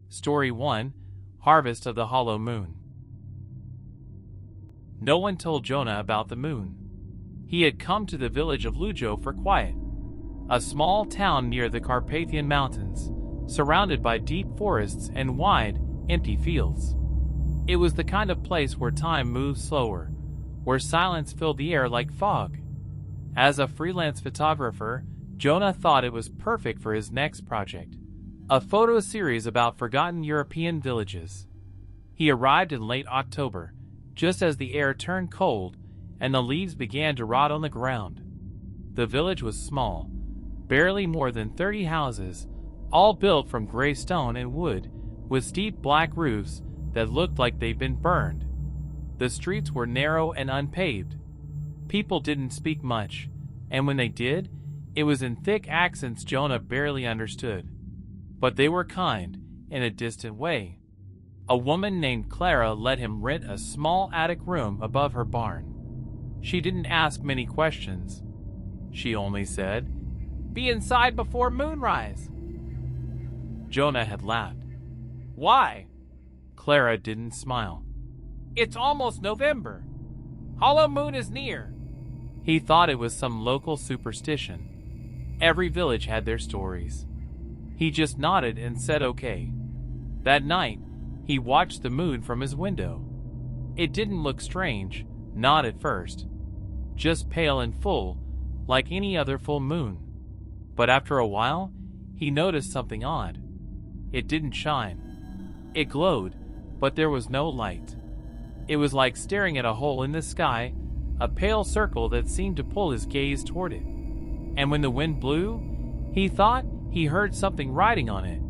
Story 1: Harvest of the Hollow Moon. No one told Jonah about the moon. He had come to the village of Lujo for quiet, a small town near the Carpathian Mountains, surrounded by deep forests and wide, empty fields. It was the kind of place where time moves slower, where silence filled the air like fog. As a freelance photographer, Jonah thought it was perfect for his next project, a photo series about forgotten European villages. He arrived in late October, just as the air turned cold and the leaves began to rot on the ground. The village was small, barely more than 30 houses, all built from gray stone and wood, with steep black roofs that looked like they'd been burned. The streets were narrow and unpaved. People didn't speak much, and when they did, it was in thick accents Jonah barely understood. But they were kind, in a distant way. A woman named Clara let him rent a small attic room above her barn. She didn't ask many questions. She only said, "Be inside before moonrise." Jonah had laughed. "Why?" Clara didn't smile. "It's almost November. Hollow moon is near." He thought it was some local superstition. Every village had their stories. He just nodded and said okay. That night, he watched the moon from his window. It didn't look strange, not at first. Just pale and full, like any other full moon. But after a while, he noticed something odd. It didn't shine. It glowed, but there was no light. It was like staring at a hole in the sky, a pale circle that seemed to pull his gaze toward it. And when the wind blew, he thought he heard something riding on it.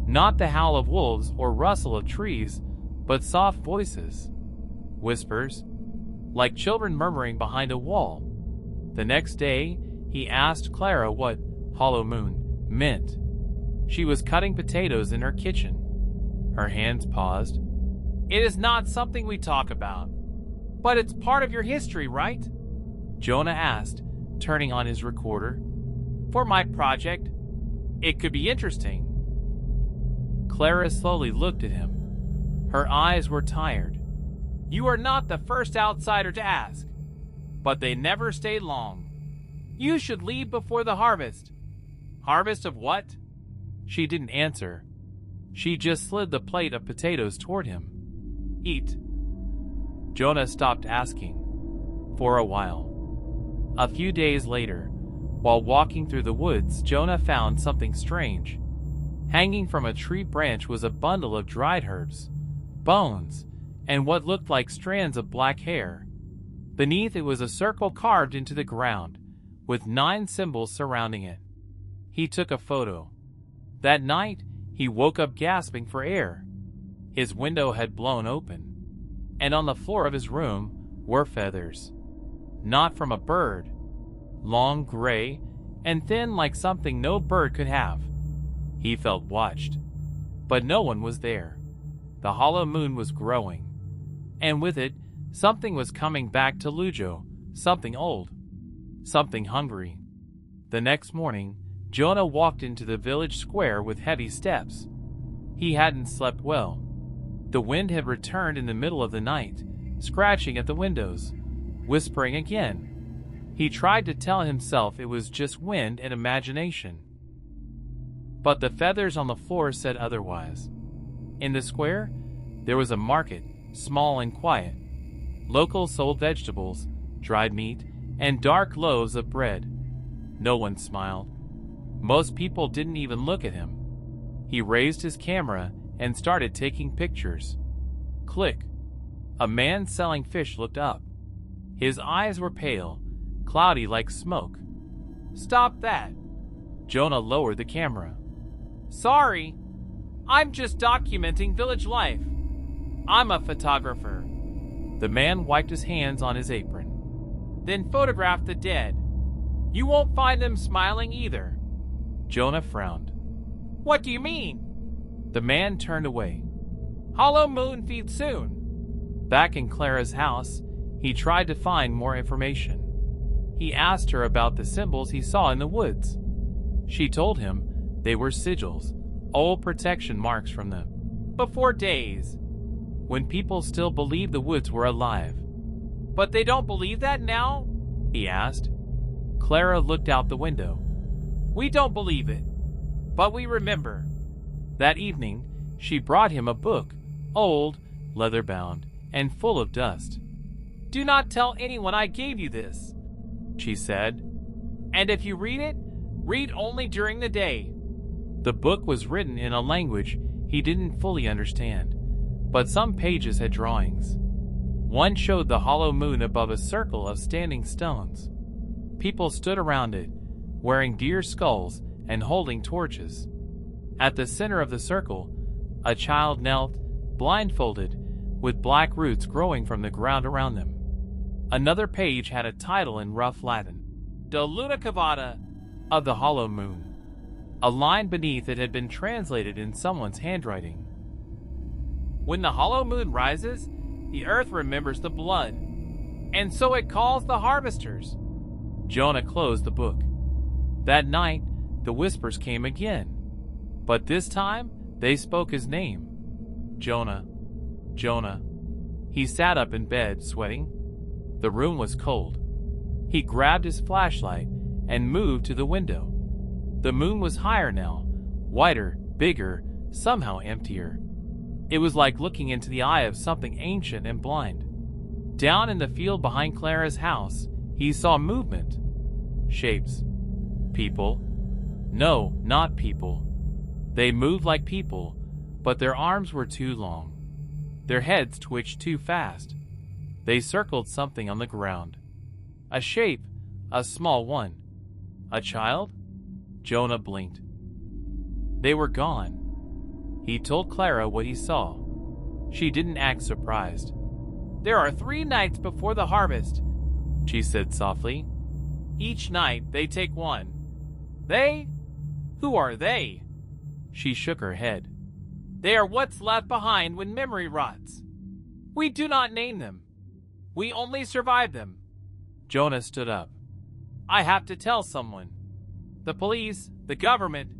Not the howl of wolves or rustle of trees, but soft voices. Whispers, like children murmuring behind a wall. The next day, he asked Clara what hollow moon meant. She was cutting potatoes in her kitchen. Her hands paused. "It is not something we talk about. But it's part of your history, right?" Jonah asked, turning on his recorder. "For my project, it could be interesting." Clara slowly looked at him. Her eyes were tired. "You are not the first outsider to ask, but they never stayed long. You should leave before the harvest." "Harvest of what?" She didn't answer. She just slid the plate of potatoes toward him. "Eat." Jonah stopped asking. For a while. A few days later, while walking through the woods, Jonah found something strange. Hanging from a tree branch was a bundle of dried herbs, bones, and what looked like strands of black hair. Beneath it was a circle carved into the ground, with 9 symbols surrounding it. He took a photo. That night, he woke up gasping for air. His window had blown open, and on the floor of his room were feathers. Not from a bird. Long, gray, and thin like something no bird could have. He felt watched, but no one was there. The hollow moon was growing, and with it, something was coming back to Lujo, something old, something hungry. The next morning, Jonah walked into the village square with heavy steps. He hadn't slept well. The wind had returned in the middle of the night, scratching at the windows, whispering again. He tried to tell himself it was just wind and imagination. But the feathers on the floor said otherwise. In the square, there was a market, small and quiet. Locals sold vegetables, dried meat, and dark loaves of bread. No one smiled. Most people didn't even look at him. He raised his camera and started taking pictures. Click. A man selling fish looked up. His eyes were pale, cloudy like smoke. "Stop that." Jonah lowered the camera. "Sorry, I'm just documenting village life. I'm a photographer." The man wiped his hands on his apron. "Then photograph the dead. You won't find them smiling either." Jonah frowned. "What do you mean?" The man turned away. "Hollow moon feeds soon." Back in Clara's house, he tried to find more information. He asked her about the symbols he saw in the woods. She told him they were sigils, old protection marks from the before days, when people still believed the woods were alive. But they don't believe that now? He asked. Clara looked out the window. We don't believe it, but we remember. That evening, she brought him a book, old, leather-bound, and full of dust. Do not tell anyone I gave you this, she said. And if you read it, read only during the day. The book was written in a language he didn't fully understand, but some pages had drawings. One showed the hollow moon above a circle of standing stones. People stood around it, wearing deer skulls and holding torches. At the center of the circle, a child knelt, blindfolded, with black roots growing from the ground around them. Another page had a title in rough Latin, De Luna Cavata, of the hollow moon. A line beneath it had been translated in someone's handwriting. When the hollow moon rises, the earth remembers the blood, and so it calls the harvesters. Jonah closed the book. That night, the whispers came again, but this time they spoke his name. Jonah, Jonah. He sat up in bed, sweating. The room was cold. He grabbed his flashlight and moved to the window. The moon was higher now, wider, bigger, somehow emptier. It was like looking into the eye of something ancient and blind. Down in the field behind Clara's house, he saw movement. Shapes. People. No, not people. They moved like people, but their arms were too long. Their heads twitched too fast. They circled something on the ground. A shape, a small one. A child? Jonah blinked. They were gone. He told Clara what he saw. She didn't act surprised. There are 3 nights before the harvest, she said softly. Each night they take one. They? Who are they? She shook her head. They are what's left behind when memory rots. We do not name them. We only survive them. Jonah stood up. I have to tell someone. The police, the government.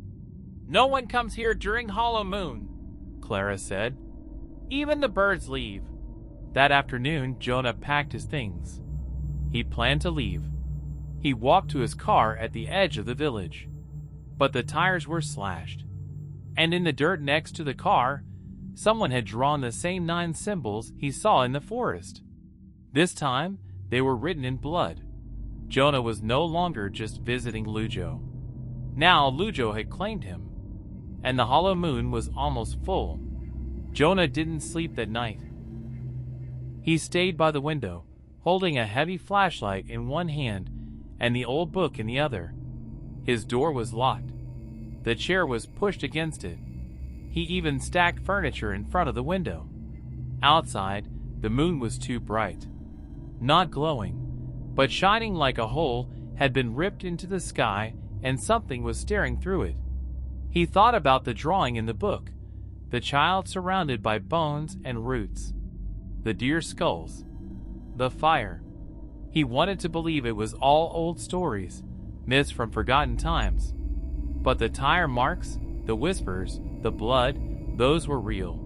No one comes here during Hollow Moon, Clara said. Even the birds leave. That afternoon, Jonah packed his things. He planned to leave. He walked to his car at the edge of the village, but the tires were slashed. And in the dirt next to the car, someone had drawn the same 9 symbols he saw in the forest. This time, they were written in blood. Jonah was no longer just visiting Lujo. Now Lujo had claimed him, and the hollow moon was almost full. Jonah didn't sleep that night. He stayed by the window, holding a heavy flashlight in one hand and the old book in the other. His door was locked. The chair was pushed against it. He even stacked furniture in front of the window. Outside, the moon was too bright. Not glowing, but shining like a hole had been ripped into the sky and something was staring through it. He thought about the drawing in the book, the child surrounded by bones and roots, the deer skulls, the fire. He wanted to believe it was all old stories, myths from forgotten times. But the tire marks, the whispers, the blood, those were real.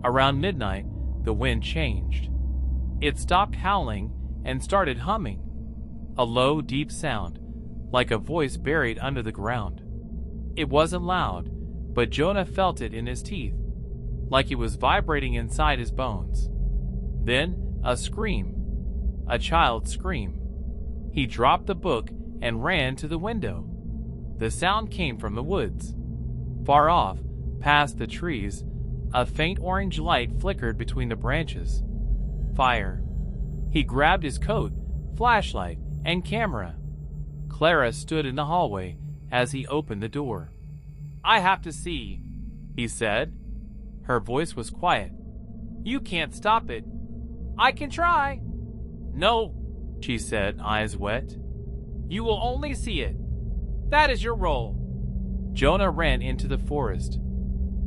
Around midnight, the wind changed. It stopped howling and started humming, a low, deep sound, like a voice buried under the ground. It wasn't loud, but Jonah felt it in his teeth, like it was vibrating inside his bones. Then, a scream. A child's scream. He dropped the book and ran to the window. The sound came from the woods. Far off, past the trees, a faint orange light flickered between the branches. Fire. He grabbed his coat, flashlight, and camera. Clara stood in the hallway as he opened the door. I have to see, he said. Her voice was quiet. You can't stop it. I can try. No, she said, eyes wet. You will only see it. That is your role. Jonah ran into the forest.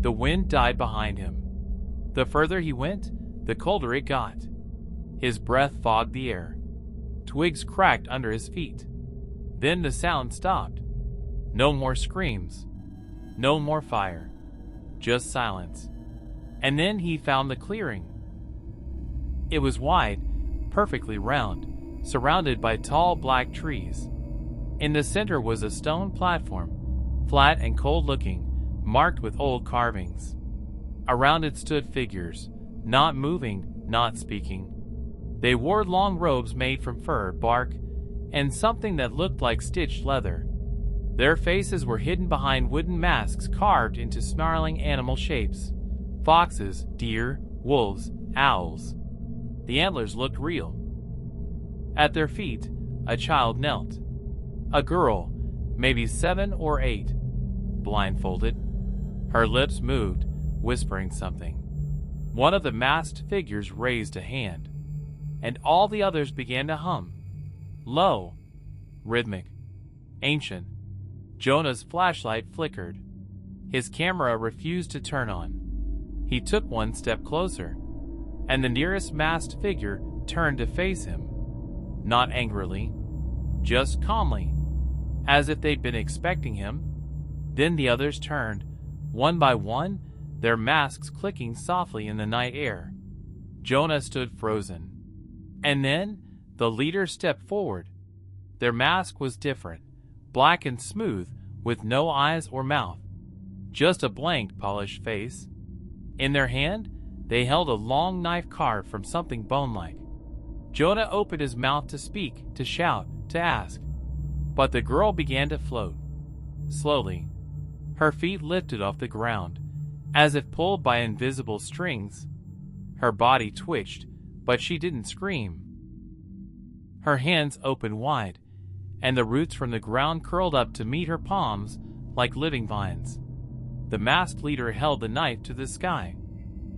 The wind died behind him. The further he went, the colder it got. His breath fogged the air. Twigs cracked under his feet. Then the sound stopped. No more screams. No more fire. Just silence. And then he found the clearing. It was wide, perfectly round, surrounded by tall black trees. In the center was a stone platform, flat and cold-looking, marked with old carvings. Around it stood figures, not moving, not speaking. They wore long robes made from fur, bark, and something that looked like stitched leather. Their faces were hidden behind wooden masks carved into snarling animal shapes: foxes, deer, wolves, owls. The antlers looked real. At their feet, a child knelt. A girl, maybe 7 or 8, blindfolded. Her lips moved, whispering something. One of the masked figures raised a hand, and all the others began to hum. Low, rhythmic, ancient. Jonah's flashlight flickered. His camera refused to turn on. He took one step closer, and the nearest masked figure turned to face him. Not angrily, just calmly, as if they'd been expecting him. Then the others turned, one by one, their masks clicking softly in the night air. Jonah stood frozen. And then the leader stepped forward. Their mask was different, black and smooth, with no eyes or mouth, just a blank, polished face. In their hand, they held a long knife carved from something bone-like. Jonah opened his mouth to speak, to shout, to ask. But the girl began to float. Slowly, her feet lifted off the ground, as if pulled by invisible strings. Her body twitched, but she didn't scream. Her hands opened wide, and the roots from the ground curled up to meet her palms like living vines. The masked leader held the knife to the sky.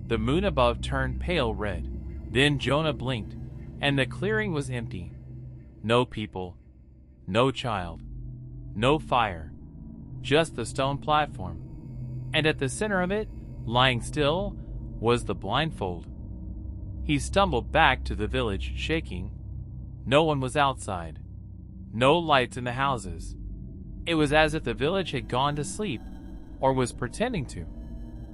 The moon above turned pale red. Then Jonah blinked, and the clearing was empty. No people, no child, no fire, just the stone platform. And at the center of it, lying still, was the blindfold. He stumbled back to the village, shaking. No one was outside. No lights in the houses. It was as if the village had gone to sleep, or was pretending to.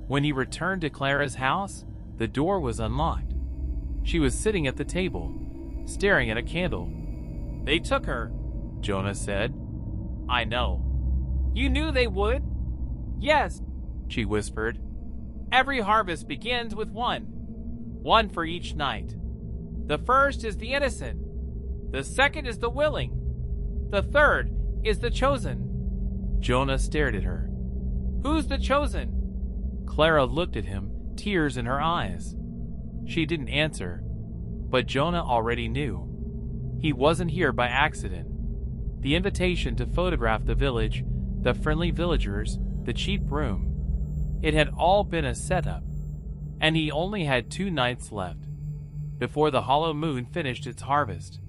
When he returned to Clara's house, the door was unlocked. She was sitting at the table, staring at a candle. "They took her," Jonah said. "I know." "You knew they would?" "Yes," she whispered. "Every harvest begins with one for each night. The first is the innocent. The second is the willing. The third is the chosen." Jonah stared at her. "Who's the chosen?" Clara looked at him, tears in her eyes. She didn't answer, but Jonah already knew. He wasn't here by accident. The invitation to photograph the village, the friendly villagers, the cheap room, it had all been a setup, and he only had 2 nights left before the hollow moon finished its harvest.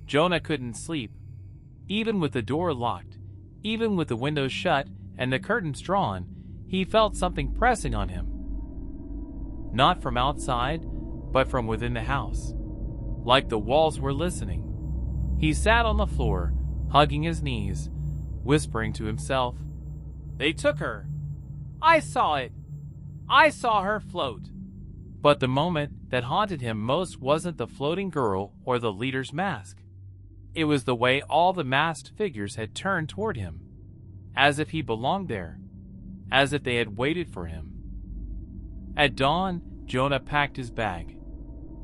Jonah couldn't sleep. Even with the door locked, even with the windows shut and the curtains drawn, he felt something pressing on him. Not from outside, but from within the house. Like the walls were listening. He sat on the floor, hugging his knees, whispering to himself, "They took her. I saw it. I saw her float." But the moment that haunted him most wasn't the floating girl or the leader's mask. It was the way all the masked figures had turned toward him, as if he belonged there, as if they had waited for him. At dawn, Jonah packed his bag.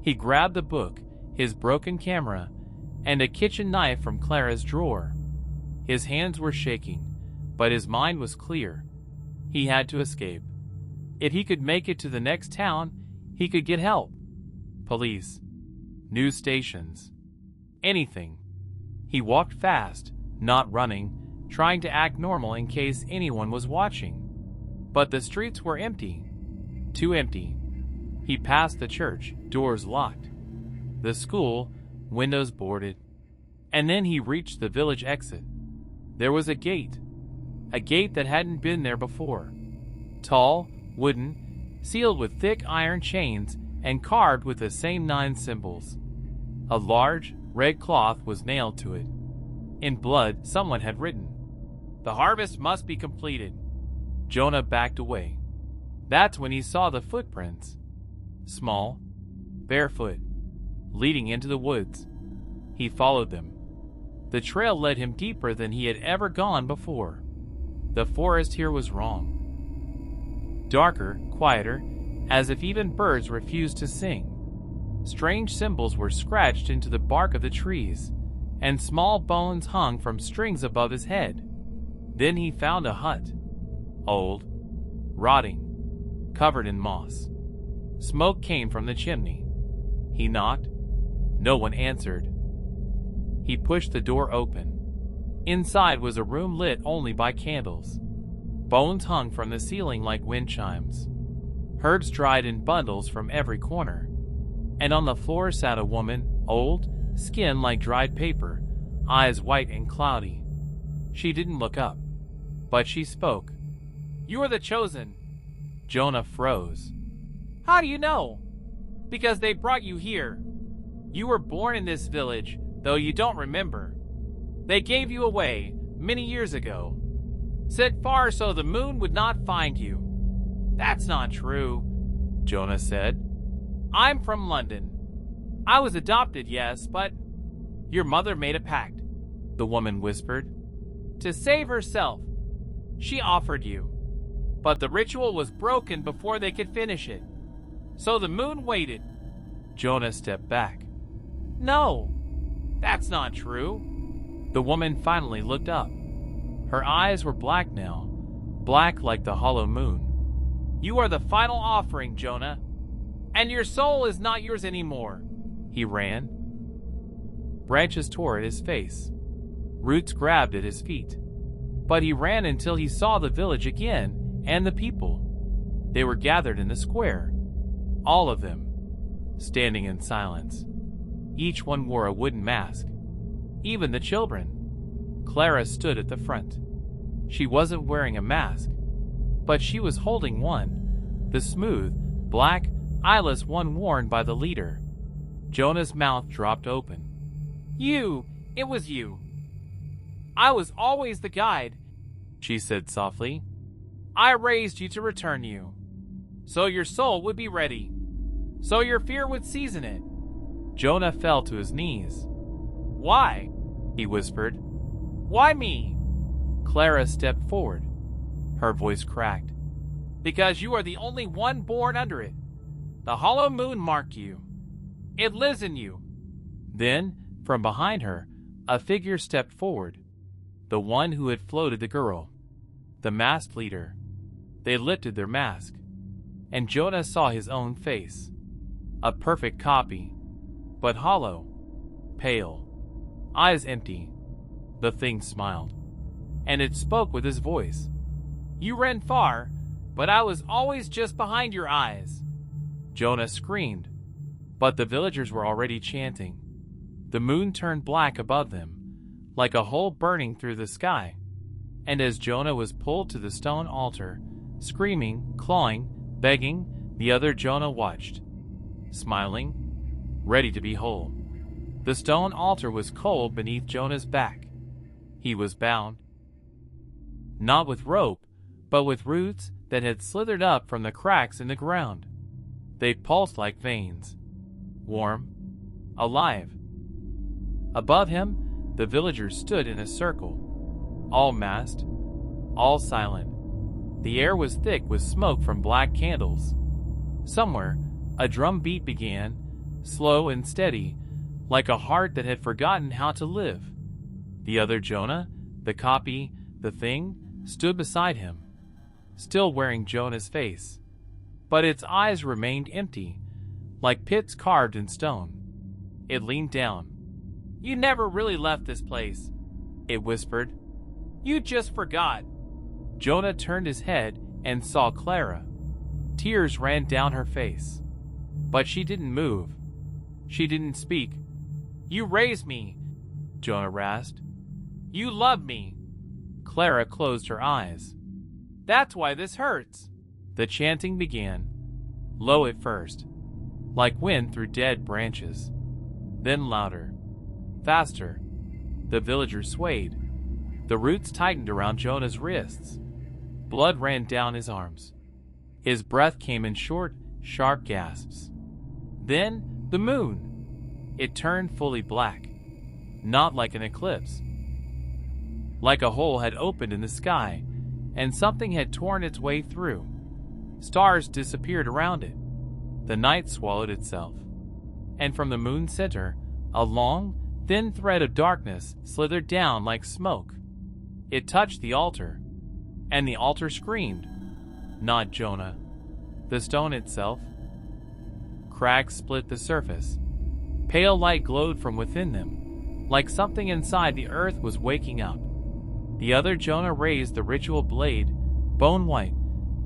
He grabbed the book, his broken camera, and a kitchen knife from Clara's drawer. His hands were shaking, but his mind was clear. He had to escape. If he could make it to the next town, he could get help. Police, news stations, anything. He walked fast, not running, trying to act normal in case anyone was watching. But the streets were empty. Too empty. He passed the church, doors locked. The school, windows boarded. And then he reached the village exit. There was a gate that hadn't been there before. Tall, wooden, sealed with thick iron chains and carved with the same 9 symbols. A large, red cloth was nailed to it. In blood, someone had written, "The harvest must be completed." Jonah backed away. That's when he saw the footprints. Small, barefoot, leading into the woods. He followed them. The trail led him deeper than he had ever gone before. The forest here was wrong. Darker, quieter, as if even birds refused to sing. Strange symbols were scratched into the bark of the trees, and small bones hung from strings above his head. Then he found a hut. Old, rotting, covered in moss. Smoke came from the chimney. He knocked. No one answered. He pushed the door open. Inside was a room lit only by candles. Bones hung from the ceiling like wind chimes. Herbs dried in bundles from every corner. And on the floor sat a woman, old, skin like dried paper, eyes white and cloudy. She didn't look up, but she spoke. "You are the chosen." Jonah froze. "How do you know?" "Because they brought you here. You were born in this village, though you don't remember. They gave you away many years ago. Set far so the moon would not find you." "That's not true," Jonah said. "I'm from London. I was adopted, yes, but—" "Your mother made a pact," the woman whispered. "To save herself. She offered you. But the ritual was broken before they could finish it. So the moon waited." Jonah stepped back. "No, that's not true." The woman finally looked up. Her eyes were black now, black like the hollow moon. "You are the final offering, Jonah. And your soul is not yours anymore." He ran. Branches tore at his face. Roots grabbed at his feet. But he ran until he saw the village again and the people. They were gathered in the square. All of them, standing in silence. Each one wore a wooden mask. Even the children. Clara stood at the front. She wasn't wearing a mask, but she was holding one, the smooth, black, eyeless one worn by the leader. Jonah's mouth dropped open. It was you. I was always the guide," she said softly. "I raised you to return you, so your soul would be ready, so your fear would season it." Jonah fell to his knees. "Why?" he whispered. "Why me?" Clara stepped forward. Her voice cracked. "Because you are the only one born under it. The hollow moon marked you. It lives in you." Then, from behind her, a figure stepped forward. The one who had floated the girl. The masked leader. They lifted their mask, and Jonah saw his own face. A perfect copy, but hollow, pale, eyes empty. The thing smiled, and it spoke with his voice. "You ran far, but I was always just behind your eyes." Jonah screamed, but the villagers were already chanting. The moon turned black above them, like a hole burning through the sky. And as Jonah was pulled to the stone altar, screaming, clawing, begging, the other Jonah watched, smiling, ready to be whole. The stone altar was cold beneath Jonah's back. He was bound. Not with rope, but with roots that had slithered up from the cracks in the ground. They pulsed like veins, warm, alive. Above him, the villagers stood in a circle, all masked, all silent. The air was thick with smoke from black candles. Somewhere, a drum beat began, slow and steady, like a heart that had forgotten how to live. The other Jonah, the copy, the thing, stood beside him, still wearing Jonah's face. But its eyes remained empty, like pits carved in stone. It leaned down. "You never really left this place," it whispered. "You just forgot." Jonah turned his head and saw Clara. Tears ran down her face. But she didn't move. She didn't speak. "You raised me," Jonah rasped. "You loved me." Clara closed her eyes. "That's why this hurts." The chanting began, low at first, like wind through dead branches. Then louder, faster. The villagers swayed. The roots tightened around Jonah's wrists. Blood ran down his arms. His breath came in short, sharp gasps. Then, the moon. It turned fully black. Not like an eclipse. Like a hole had opened in the sky, and something had torn its way through. Stars disappeared around it. The night swallowed itself. And from the moon's center, a long, thin thread of darkness slithered down like smoke. It touched the altar, and the altar screamed. Not Jonah. The stone itself. Cracks split the surface. Pale light glowed from within them, like something inside the earth was waking up. The other Jonah raised the ritual blade, bone-white,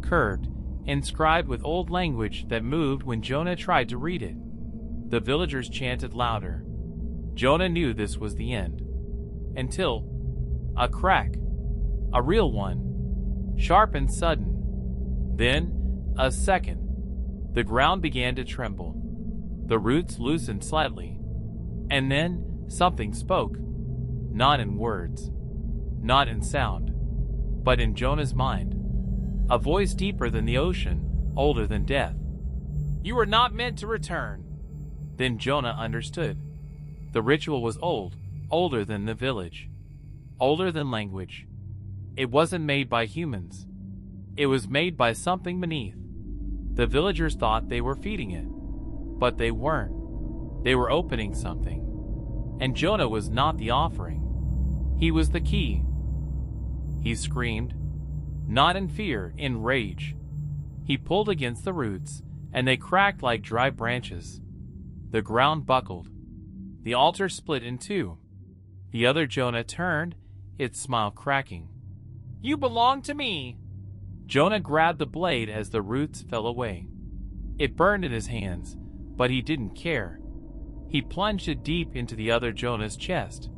curved, inscribed with old language that moved when Jonah tried to read it. The villagers chanted louder. Jonah knew this was the end. Until a crack. A real one. Sharp and sudden. Then, a second. The ground began to tremble. The roots loosened slightly. And then, something spoke. Not in words. Not in sound. But in Jonah's mind. A voice deeper than the ocean, older than death. You were not meant to return. Then Jonah understood. The ritual was old, older than the village. Older than language. It wasn't made by humans. It was made by something beneath. The villagers thought they were feeding it. But they weren't. They were opening something. And Jonah was not the offering. He was the key. He screamed. Not in fear, in rage. He pulled against the roots, and they cracked like dry branches. The ground buckled. The altar split in two. The other Jonah turned, its smile cracking. You belong to me. Jonah grabbed the blade as the roots fell away. It burned in his hands, but he didn't care. He plunged it deep into the other Jonah's chest.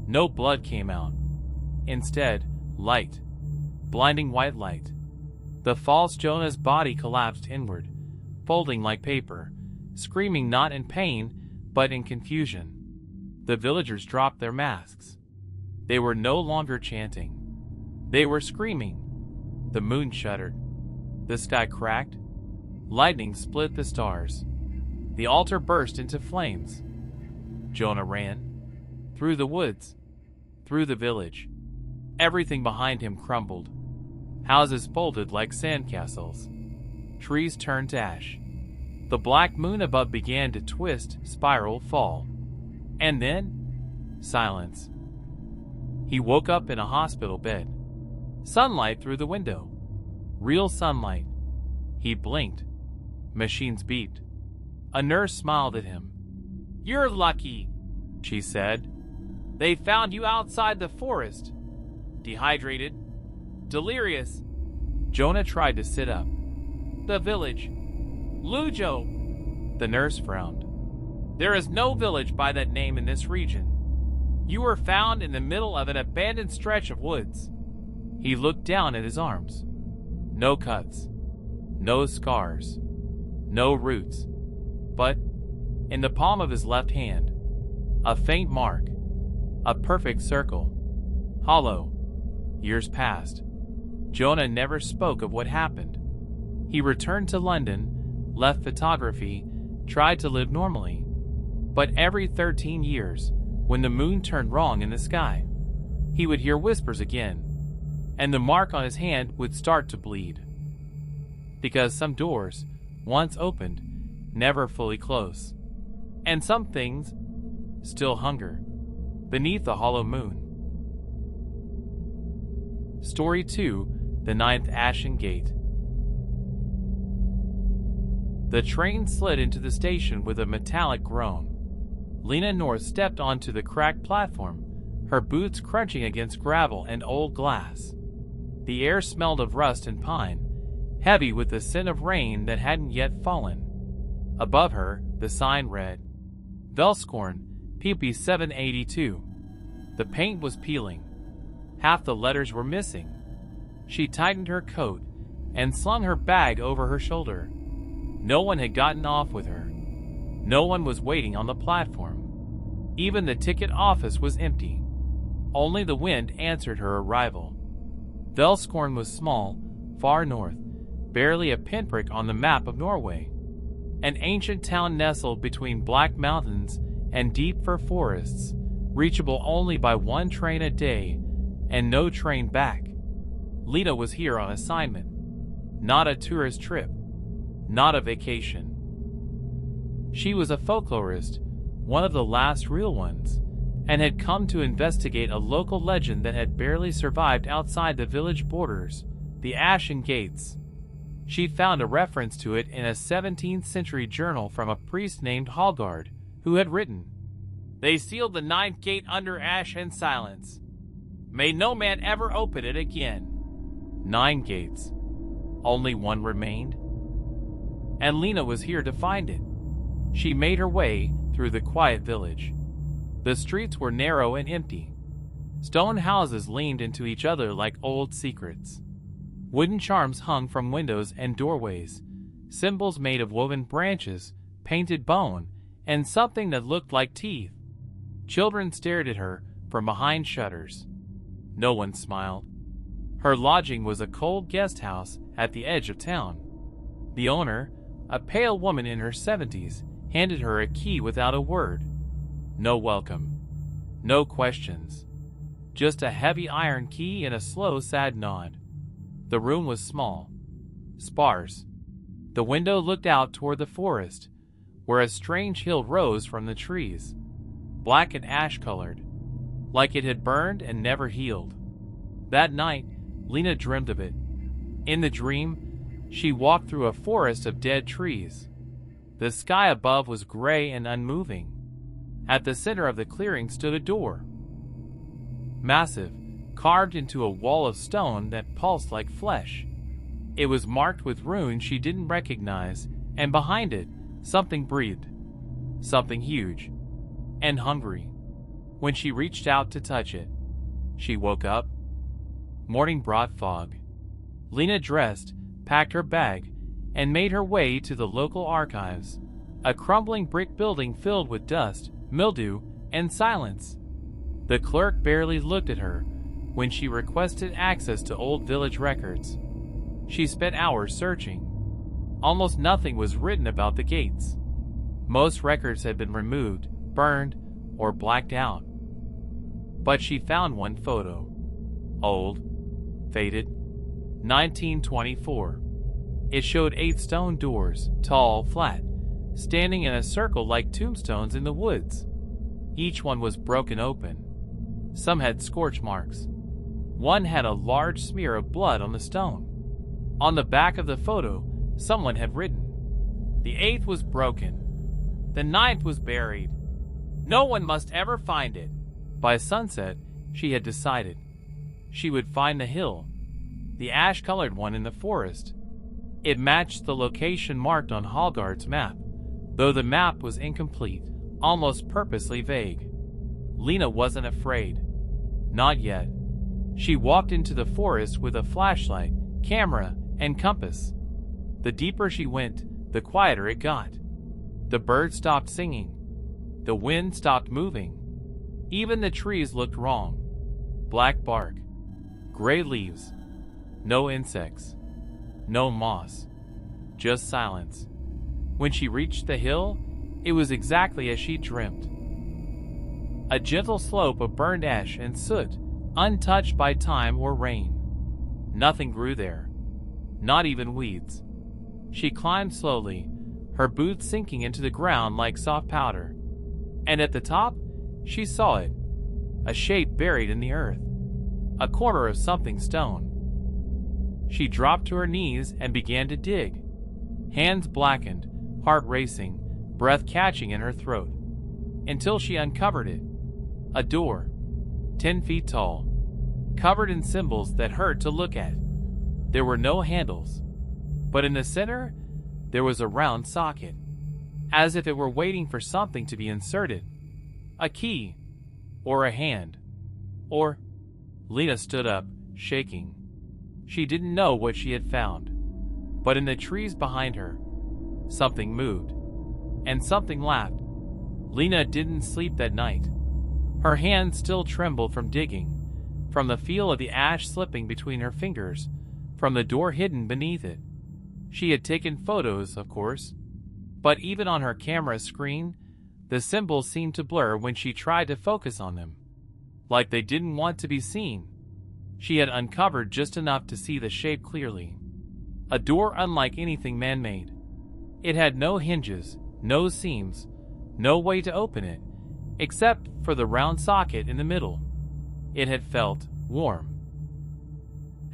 No blood came out. Instead, light. Blinding white light. The false Jonah's body collapsed inward, folding like paper, screaming not in pain, but in confusion. The villagers dropped their masks. They were no longer chanting. They were screaming. The moon shuddered. The sky cracked. Lightning split the stars. The altar burst into flames. Jonah ran. Through the woods. Through the village. Everything behind him crumbled. Houses folded like sandcastles. Trees turned to ash. The black moon above began to twist, spiral, fall. And then, silence. He woke up in a hospital bed. Sunlight through the window. Real sunlight. He blinked. Machines beeped. A nurse smiled at him. You're lucky, she said. They found you outside the forest. Dehydrated. Delirious. Jonah tried to sit up. The village. Lujo. The nurse frowned. There is no village by that name in this region. You were found in the middle of an abandoned stretch of woods. He looked down at his arms. No cuts. No scars. No roots. But, in the palm of his left hand, a faint mark. A perfect circle. Hollow. Years passed. Jonah never spoke of what happened. He returned to London, left photography, tried to live normally. But every 13 years, when the moon turned wrong in the sky, he would hear whispers again, and the mark on his hand would start to bleed. Because some doors, once opened, never fully close, and some things still hunger beneath the hollow moon. Story 2: The Ninth Ashen Gate. The train slid into the station with a metallic groan. Lena North stepped onto the cracked platform, her boots crunching against gravel and old glass. The air smelled of rust and pine, heavy with the scent of rain that hadn't yet fallen. Above her, the sign read, Velskorn, PP 782. The paint was peeling. Half the letters were missing. She tightened her coat and slung her bag over her shoulder. No one had gotten off with her. No one was waiting on the platform. Even the ticket office was empty. Only the wind answered her arrival. Velskorn was small, far north, barely a pinprick on the map of Norway. An ancient town nestled between black mountains and deep fir forests, reachable only by one train a day and no train back. Lena was here on assignment. Not a tourist trip. Not a vacation. She was a folklorist, one of the last real ones, and had come to investigate a local legend that had barely survived outside the village borders, the Ashen Gates. She found a reference to it in a 17th century journal from a priest named Hallgard, who had written, "They sealed the 9th gate under ash and silence. May no man ever open it again." 9 gates. Only one remained. And Lena was here to find it. She made her way through the quiet village. The streets were narrow and empty. Stone houses leaned into each other like old secrets. Wooden charms hung from windows and doorways, symbols made of woven branches, painted bone, and something that looked like teeth. Children stared at her from behind shutters. No one smiled. Her lodging was a cold guest house at the edge of town. The owner, a pale woman in her 70s, handed her a key without a word. No welcome. No questions. Just a heavy iron key and a slow, sad nod. The room was small, sparse. The window looked out toward the forest, where a strange hill rose from the trees, black and ash-colored, like it had burned and never healed. That night, Lena dreamed of it. In the dream, she walked through a forest of dead trees. The sky above was gray and unmoving. At the center of the clearing stood a door, massive, carved into a wall of stone that pulsed like flesh. It was marked with runes she didn't recognize, and behind it, something breathed. Something huge and hungry. When she reached out to touch it, she woke up. Morning brought fog. Lena dressed, packed her bag, and made her way to the local archives, a crumbling brick building filled with dust, mildew, and silence. The clerk barely looked at her when she requested access to old village records. She spent hours searching. Almost nothing was written about the gates. Most records had been removed, burned, or blacked out. But she found one photo. Old, faded, 1924. It showed 8 stone doors, tall, flat, standing in a circle like tombstones in the woods. Each one was broken open. Some had scorch marks. One had a large smear of blood on the stone. On the back of the photo, someone had written, "The 8th was broken. The 9th was buried. No one must ever find it." By sunset, she had decided she would find the hill, the ash-colored one in the forest. It matched the location marked on Hallgard's map, though the map was incomplete, almost purposely vague. Lena wasn't afraid. Not yet. She walked into the forest with a flashlight, camera, and compass. The deeper she went, the quieter it got. The birds stopped singing. The wind stopped moving. Even the trees looked wrong. Black bark, gray leaves, no insects, no moss, just silence. When she reached the hill, it was exactly as she dreamt. A gentle slope of burned ash and soot, untouched by time or rain. Nothing grew there, not even weeds. She climbed slowly, her boots sinking into the ground like soft powder. And at the top, she saw it, a shape buried in the earth, a corner of something stone. She dropped to her knees and began to dig, hands blackened, heart racing, breath catching in her throat, until she uncovered it. A door, 10 feet tall, covered in symbols that hurt to look at. There were no handles, but in the center, there was a round socket, as if it were waiting for something to be inserted. A key, or a hand, or... Lena stood up, shaking. She didn't know what she had found, but in the trees behind her, something moved, and something laughed. Lena didn't sleep that night. Her hands still trembled from digging, from the feel of the ash slipping between her fingers, from the door hidden beneath it. She had taken photos, of course, but even on her camera screen, the symbols seemed to blur when she tried to focus on them, like they didn't want to be seen. She had uncovered just enough to see the shape clearly. A door unlike anything man-made. It had no hinges, no seams, no way to open it, except for the round socket in the middle. It had felt warm,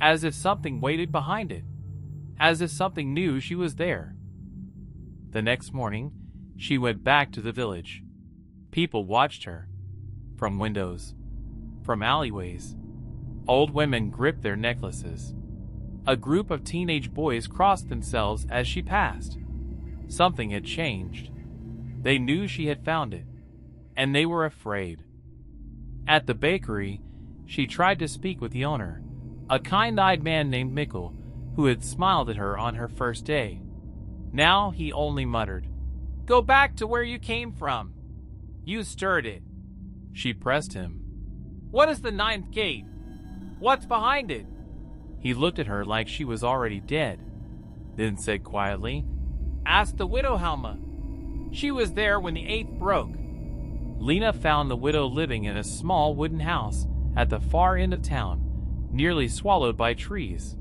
as if something waited behind it, as if something knew she was there. The next morning, she went back to the village. People watched her, from windows, from alleyways. Old women gripped their necklaces. A group of teenage boys crossed themselves as she passed. Something had changed. They knew she had found it, and they were afraid. At the bakery, she tried to speak with the owner, a kind-eyed man named Mikkel, who had smiled at her on her first day. Now he only muttered, "Go back to where you came from. You stirred it." She pressed him. "What is the 9th gate? What's behind it?" He looked at her like she was already dead, then said quietly, "Ask the widow Helma. She was there when the 8th broke." Lena found the widow living in a small wooden house at the far end of town, nearly swallowed by trees.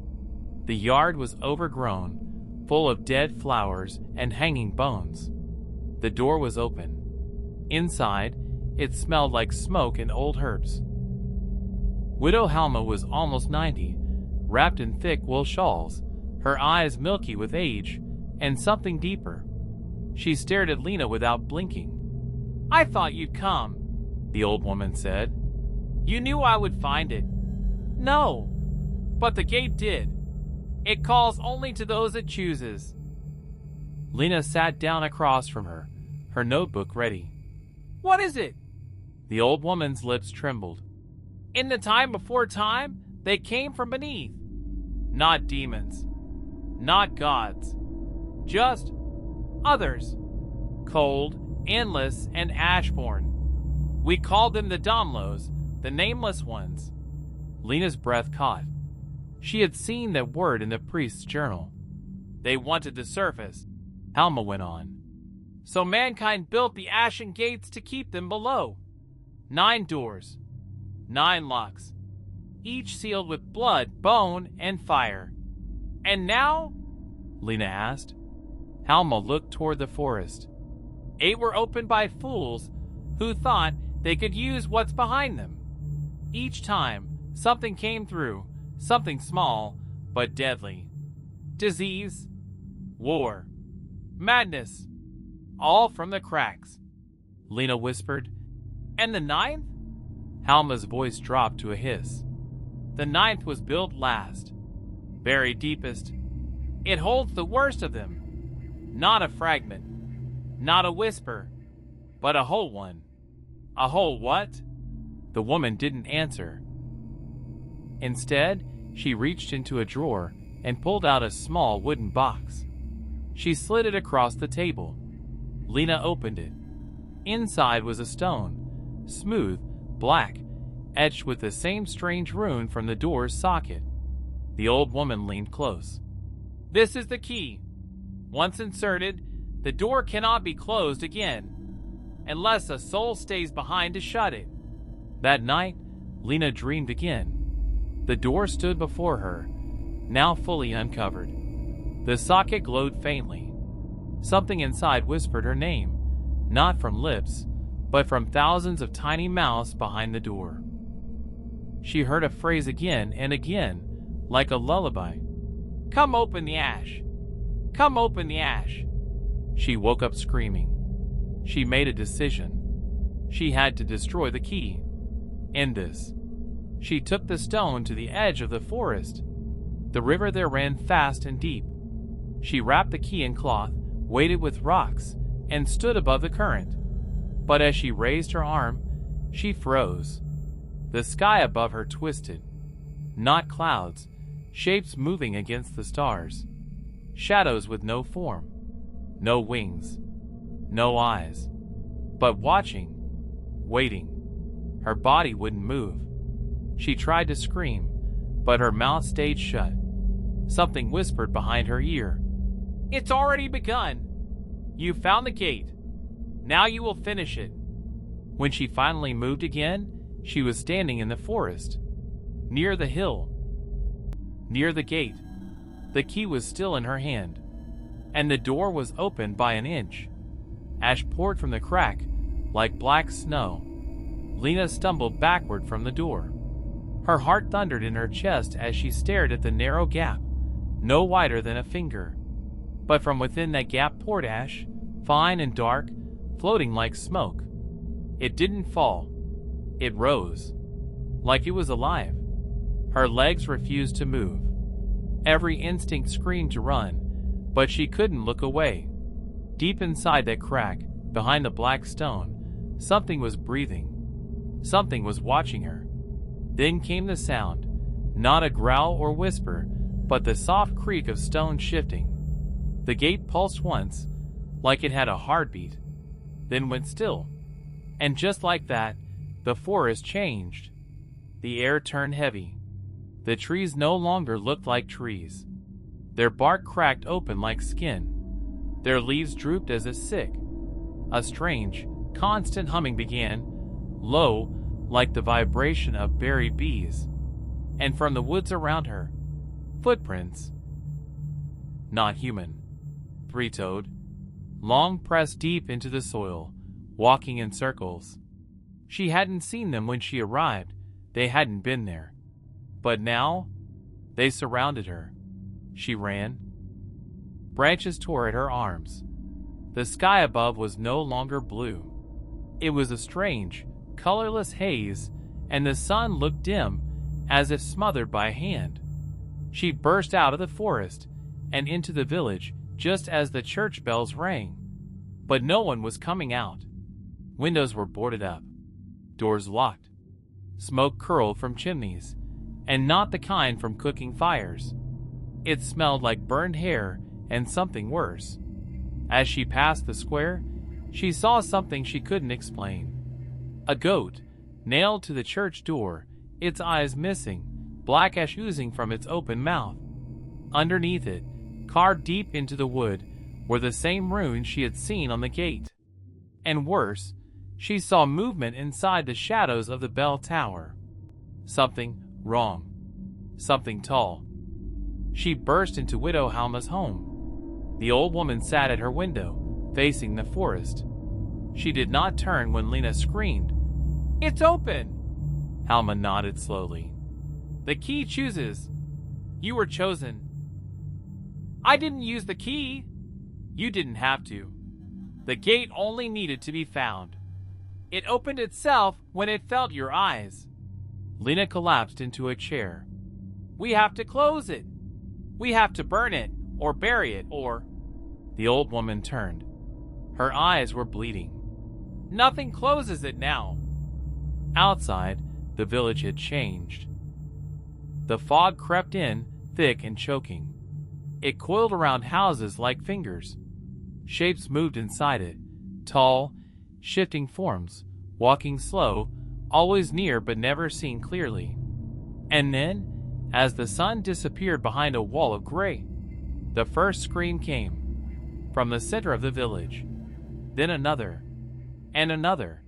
The yard was overgrown, full of dead flowers and hanging bones. The door was open. Inside, it smelled like smoke and old herbs. Widow Helma was almost 90, wrapped in thick wool shawls, her eyes milky with age and something deeper. She stared at Lena without blinking. "I thought you'd come," the old woman said. "You knew I would find it." "No, but the gate did. It calls only to those it chooses." Lena sat down across from her, her notebook ready. "What is it?" The old woman's lips trembled. "In the time before time, they came from beneath. Not demons, not gods, just others, cold, endless, and ashborn. We called them the Domlos, the nameless ones." Lena's breath caught. She had seen that word in the priest's journal. "They wanted to surface," Helma went on. "So mankind built the ashen gates to keep them below. 9 doors, 9 locks, each sealed with blood, bone, and fire. And now?" Lena asked. Helma looked toward the forest. 8 were opened by fools who thought they could use what's behind them. Each time, something came through, something small but deadly. Disease, war, madness, all from the cracks. Lena whispered, "And the 9th? Helma's voice dropped to a hiss. "The 9th was built last, buried deepest. It holds the worst of them. Not a fragment, not a whisper, but a whole one." "A whole what?" The woman didn't answer. Instead, she reached into a drawer and pulled out a small wooden box. She slid it across the table. Lena opened it. Inside was a stone, smooth, black, etched with the same strange rune from the door's socket. The old woman leaned close. "This is the key. Once inserted, the door cannot be closed again, unless a soul stays behind to shut it." That night, Lena dreamed again. The door stood before her, now fully uncovered. The socket glowed faintly. Something inside whispered her name, not from lips, but from thousands of tiny mouths behind the door. She heard a phrase again and again, like a lullaby. "Come open the ash. Come open the ash." She woke up screaming. She made a decision. She had to destroy the key. End this. She took the stone to the edge of the forest. The river there ran fast and deep. She wrapped the key in cloth, weighted with rocks, and stood above the current. But as she raised her arm, she froze. The sky above her twisted. Not clouds, shapes moving against the stars. Shadows with no form, no wings, no eyes, but watching, waiting. Her body wouldn't move. She tried to scream, but her mouth stayed shut. Something whispered behind her ear, It's already begun. You found the gate. Now you will finish it. When she finally moved again, she was standing in the forest, near the hill, near the gate. The key was still in her hand, and the door was open by an inch. Ash poured from the crack, like black snow. Lena stumbled backward from the door. Her heart thundered in her chest as she stared at the narrow gap, no wider than a finger. But from within that gap poured ash, fine and dark, floating like smoke. It didn't fall. It rose, like it was alive. Her legs refused to move. Every instinct screamed to run, but she couldn't look away. Deep inside that crack, behind the black stone, something was breathing. Something was watching her. Then came the sound, not a growl or whisper, but the soft creak of stone shifting. The gate pulsed once, like it had a heartbeat, then went still. And just like that, the forest changed. The air turned heavy. The trees no longer looked like trees. Their bark cracked open like skin. Their leaves drooped as if sick. A strange, constant humming began, low, like the vibration of buried bees. And from the woods around her, footprints. Not human. Three-toed, long pressed deep into the soil, walking in circles. She hadn't seen them when she arrived. They hadn't been there. But now, they surrounded her. She ran. Branches tore at her arms. The sky above was no longer blue. It was a strange, colorless haze, and the sun looked dim, as if smothered by a hand. She burst out of the forest and into the village just as the church bells rang. But no one was coming out. Windows were boarded up, doors locked. Smoke curled from chimneys, and not the kind from cooking fires. It smelled like burned hair and something worse. As she passed the square, she saw something she couldn't explain. A goat, nailed to the church door, its eyes missing, black ash oozing from its open mouth. Underneath it, carved deep into the wood, were the same runes she had seen on the gate. And worse, she saw movement inside the shadows of the bell tower. Something wrong. Something tall. She burst into Widow Halma's home. The old woman sat at her window, facing the forest. She did not turn when Lena screamed, "It's open!" Halma nodded slowly. "The key chooses. You were chosen." "I didn't use the key." "You didn't have to. The gate only needed to be found. It opened itself when it felt your eyes." Lena collapsed into a chair. "We have to close it. We have to burn it, or bury it, or—" The old woman turned. Her eyes were bleeding. "Nothing closes it now." Outside, the village had changed. The fog crept in, thick and choking. It coiled around houses like fingers. Shapes moved inside it, tall, shifting forms, walking slow, always near but never seen clearly. And then, as the sun disappeared behind a wall of gray, the first scream came, from the center of the village. Then another, and another.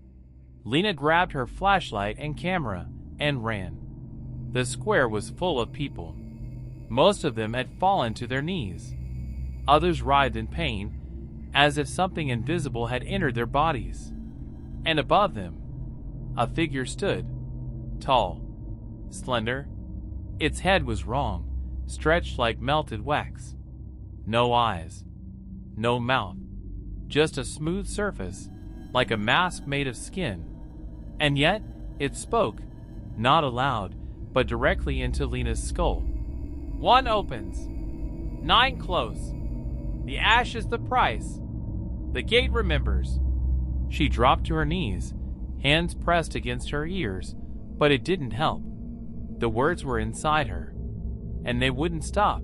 Lena grabbed her flashlight and camera and ran. The square was full of people. Most of them had fallen to their knees. Others writhed in pain, as if something invisible had entered their bodies. And above them, a figure stood, tall, slender. Its head was wrong, stretched like melted wax. No eyes, no mouth, just a smooth surface, like a mask made of skin. And yet, it spoke, not aloud, but directly into Lena's skull. "1 opens. 9 close. The ash is the price. The gate remembers." She dropped to her knees, hands pressed against her ears, but it didn't help. The words were inside her, and they wouldn't stop.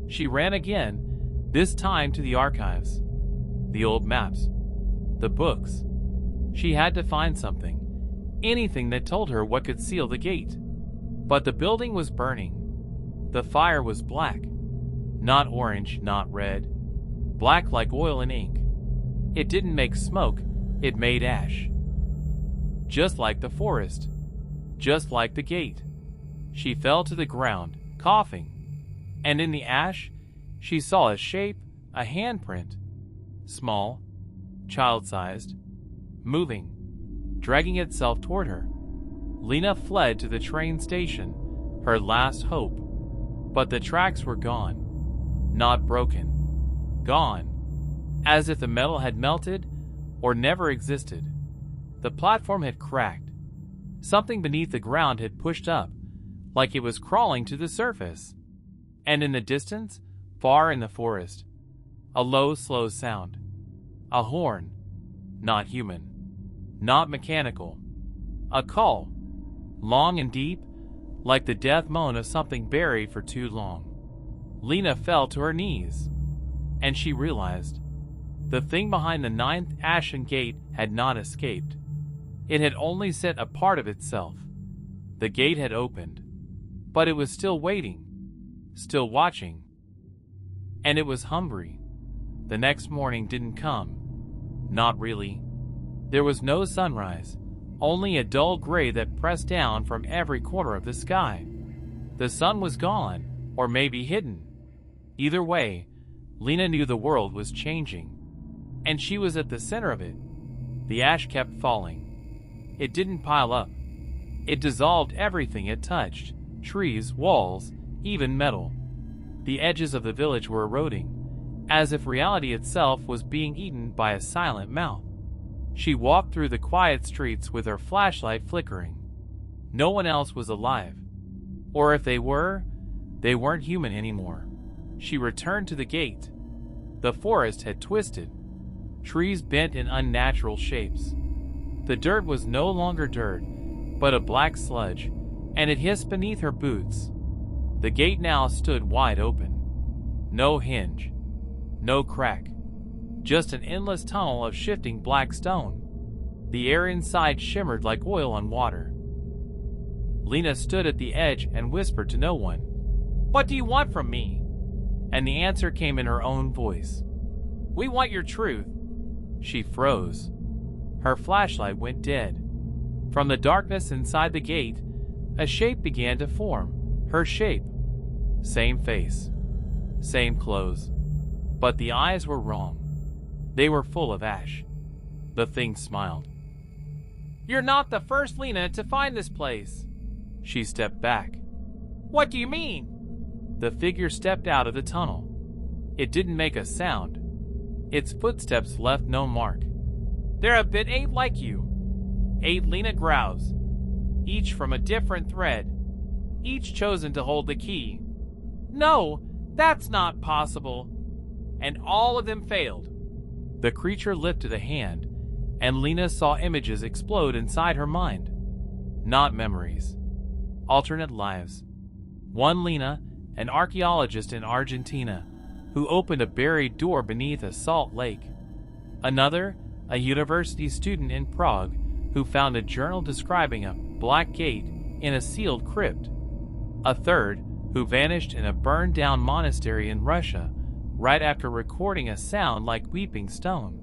She ran again, this time to the archives. The old maps. The books. She had to find something. Anything that told her what could seal the gate. But the building was burning. The fire was black. Not orange, not red. Black like oil and ink. It didn't make smoke, it made ash. Just like the forest. Just like the gate. She fell to the ground, coughing. And in the ash, she saw a shape, a handprint. Small, child-sized, moving, dragging itself toward her. Lena fled to the train station, her last hope. But the tracks were gone. Not broken. Gone. As if the metal had melted or never existed. The platform had cracked. Something beneath the ground had pushed up, like it was crawling to the surface. And in the distance, far in the forest, a low, slow sound. A horn. Not human. Not mechanical. A call. Long and deep, like the death moan of something buried for too long. Lena fell to her knees, and she realized the thing behind the 9th ashen gate had not escaped. It had only sent a part of itself. The gate had opened, but it was still waiting, still watching. And it was hungry. The next morning didn't come. Not really. There was no sunrise, only a dull gray that pressed down from every corner of the sky. The sun was gone, or maybe hidden. Either way, Lena knew the world was changing, and she was at the center of it. The ash kept falling. It didn't pile up. It dissolved everything it touched, trees, walls, even metal. The edges of the village were eroding, as if reality itself was being eaten by a silent mouth. She walked through the quiet streets with her flashlight flickering. No one else was alive. Or if they were, they weren't human anymore. She returned to the gate. The forest had twisted. Trees bent in unnatural shapes. The dirt was no longer dirt, but a black sludge, and it hissed beneath her boots. The gate now stood wide open. No hinge. No crack. Just an endless tunnel of shifting black stone. The air inside shimmered like oil on water. Lena stood at the edge and whispered to no one, "What do you want from me?" And the answer came in her own voice. "We want your truth." She froze. Her flashlight went dead. From the darkness inside the gate, a shape began to form. Her shape. Same face. Same clothes. But the eyes were wrong. They were full of ash. The thing smiled. "You're not the first Lena to find this place." She stepped back. "What do you mean?" The figure stepped out of the tunnel. It didn't make a sound. Its footsteps left no mark. "There have been 8 like you. 8 Lena Grouse. Each from a different thread. Each chosen to hold the key. No, that's not possible. And all of them failed." The creature lifted a hand, and Lena saw images explode inside her mind. Not memories. Alternate lives. One Lena, an archaeologist in Argentina, who opened a buried door beneath a salt lake. Another, a university student in Prague, who found a journal describing a black gate in a sealed crypt. A third, who vanished in a burned-down monastery in Russia right after recording a sound like weeping stone.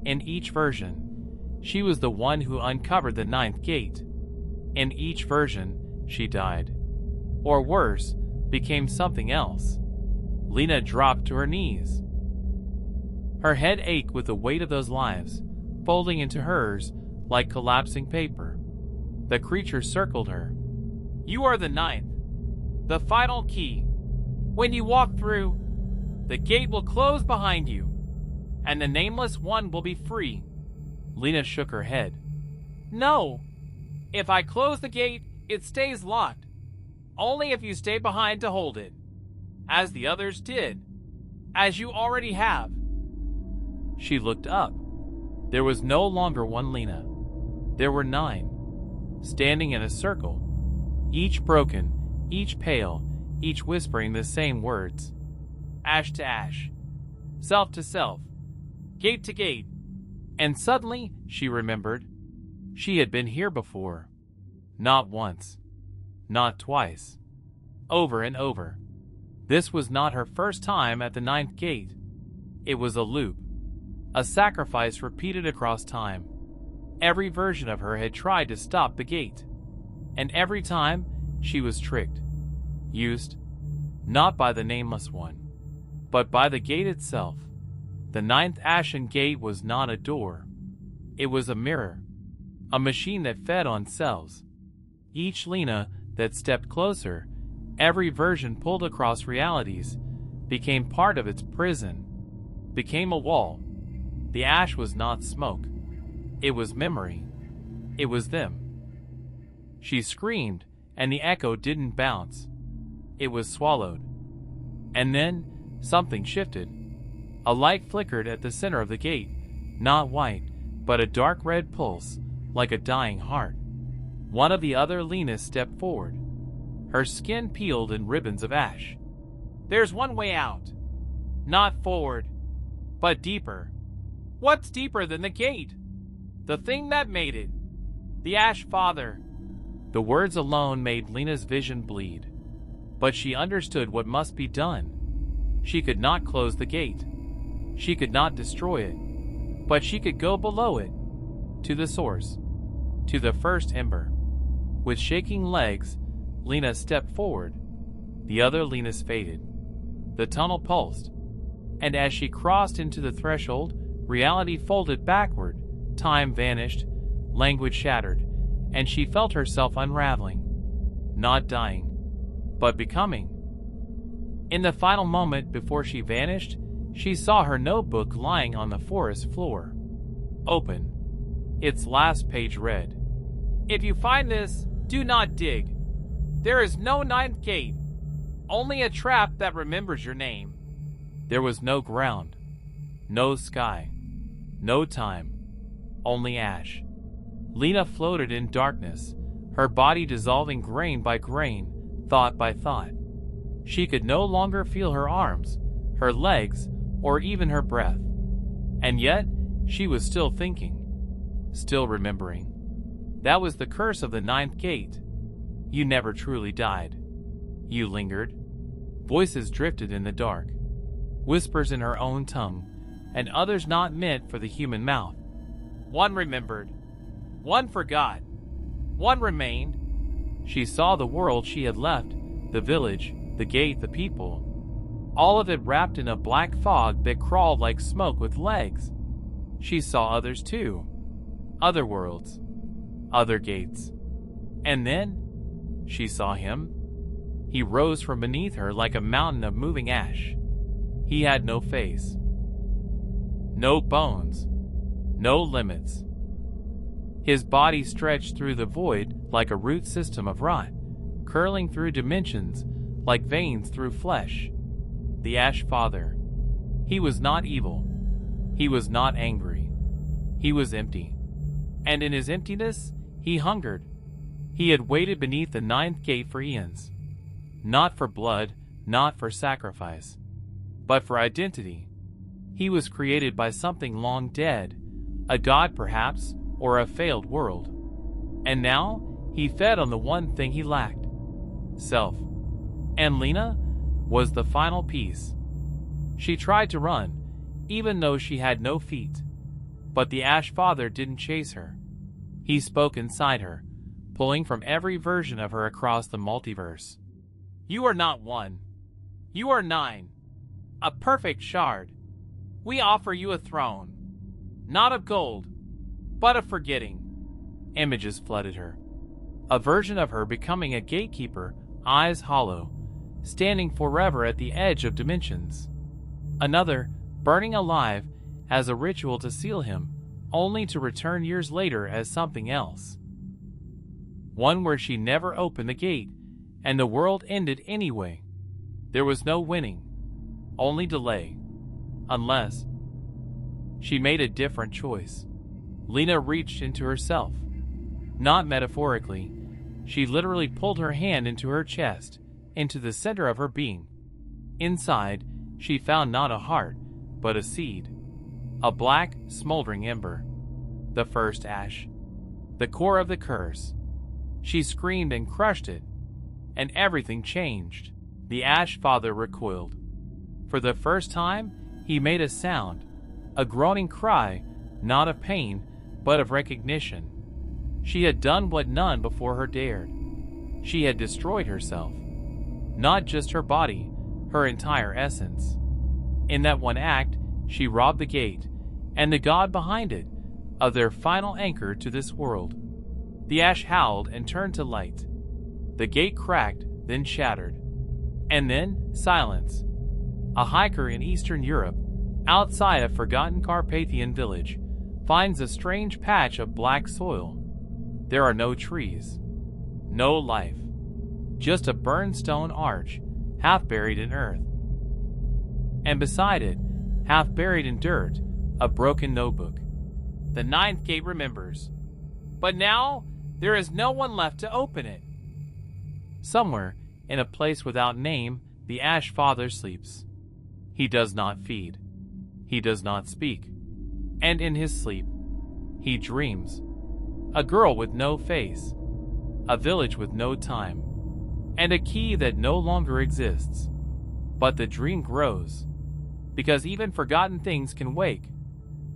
In each version, she was the one who uncovered the 9th gate. In each version, she died. Or worse, became something else. Lena dropped to her knees. Her head ached with the weight of those lives, folding into hers like collapsing paper. The creature circled her. "You are the 9th. The final key. When you walk through, the gate will close behind you, and the nameless one will be free." Lena shook her head. "No. If I close the gate, it stays locked. Only if you stay behind to hold it. As the others did. As you already have." She looked up. There was no longer one Lena. There were 9, standing in a circle, each broken, each pale, each whispering the same words. Ash to ash. Self to self. Gate to gate. And suddenly, she remembered, she had been here before. Not once. Not twice. Over and over. This was not her first time at the ninth gate. It was a loop, a sacrifice repeated across time. Every version of her had tried to stop the gate, and every time she was tricked, used, not by the Nameless One, but by the gate itself. The ninth Ashen Gate was not a door. It was a mirror, a machine that fed on cells. Each Lena that stepped closer, every version pulled across realities, became part of its prison, became a wall. The ash was not smoke. It was memory. It was them. She screamed, and the echo didn't bounce. It was swallowed. And then something shifted. A light flickered at the center of the gate, not white, but a dark red pulse, like a dying heart. One of the other Lenas stepped forward. Her skin peeled in ribbons of ash. There's one way out. Not forward, but deeper. What's deeper than the gate? The thing that made it. The Ash Father. The words alone made Lena's vision bleed. But she understood what must be done. She could not close the gate. She could not destroy it. But she could go below it, to the source, to the first ember. With shaking legs, Lena stepped forward. The other Lenas faded. The tunnel pulsed. And as she crossed into the threshold, reality folded backward, time vanished, language shattered, and she felt herself unraveling. Not dying, but becoming. In the final moment before she vanished, she saw her notebook lying on the forest floor. Open. Its last page read, If you find this, do not dig. There is no ninth gate. Only a trap that remembers your name. There was no ground, no sky, no time, only ash. Lena floated in darkness, her body dissolving grain by grain, thought by thought. She could no longer feel her arms, her legs, or even her breath. And yet, she was still thinking, still remembering. That was the curse of the ninth gate. You never truly died. You lingered. Voices drifted in the dark, whispers in her own tongue, and others not meant for the human mouth. One remembered. One forgot. One remained. She saw the world she had left, the village, the gate, the people. All of it wrapped in a black fog that crawled like smoke with legs. She saw others too. Other worlds. Other gates. And then, she saw him. He rose from beneath her like a mountain of moving ash. He had no face. No bones. No limits. His body stretched through the void like a root system of rot, curling through dimensions like veins through flesh. The Ash Father. He was not evil. He was not angry. He was empty. And in his emptiness, he hungered. He had waited beneath the ninth gate for eons. Not for blood, not for sacrifice, but for identity. He was created by something long dead, a god perhaps, or a failed world. And now, he fed on the one thing he lacked, self. And Lena was the final piece. She tried to run, even though she had no feet. But the Ash Father didn't chase her. He spoke inside her, pulling from every version of her across the multiverse. You are not one. You are 9. A perfect shard. We offer you a throne. Not of gold, but of forgetting. Images flooded her. A version of her becoming a gatekeeper, eyes hollow, standing forever at the edge of dimensions. Another, burning alive, as a ritual to seal him, only to return years later as something else. One where she never opened the gate, and the world ended anyway. There was no winning, only delay. Unless she made a different choice. Lena reached into herself. Not metaphorically, she literally pulled her hand into her chest, into the center of her being. Inside, she found not a heart, but a seed. A black, smoldering ember. The first ash. The core of the curse. She screamed and crushed it, and everything changed. The Ash Father recoiled. For the first time, he made a sound, a groaning cry, not of pain, but of recognition. She had done what none before her dared. She had destroyed herself. Not just her body, her entire essence. In that one act, she robbed the gate, and the god behind it, of their final anchor to this world. The ash howled and turned to light. The gate cracked, then shattered. And then, silence. A hiker in Eastern Europe, outside a forgotten Carpathian village, finds a strange patch of black soil. There are no trees. No life. Just a burned stone arch, half buried in earth. And beside it, half buried in dirt, a broken notebook. The ninth gate remembers. But now, there is no one left to open it. Somewhere, in a place without name, the Ash Father sleeps. He does not feed. He does not speak. And in his sleep, he dreams. A girl with no face. A village with no time. And a key that no longer exists. But the dream grows. Because even forgotten things can wake.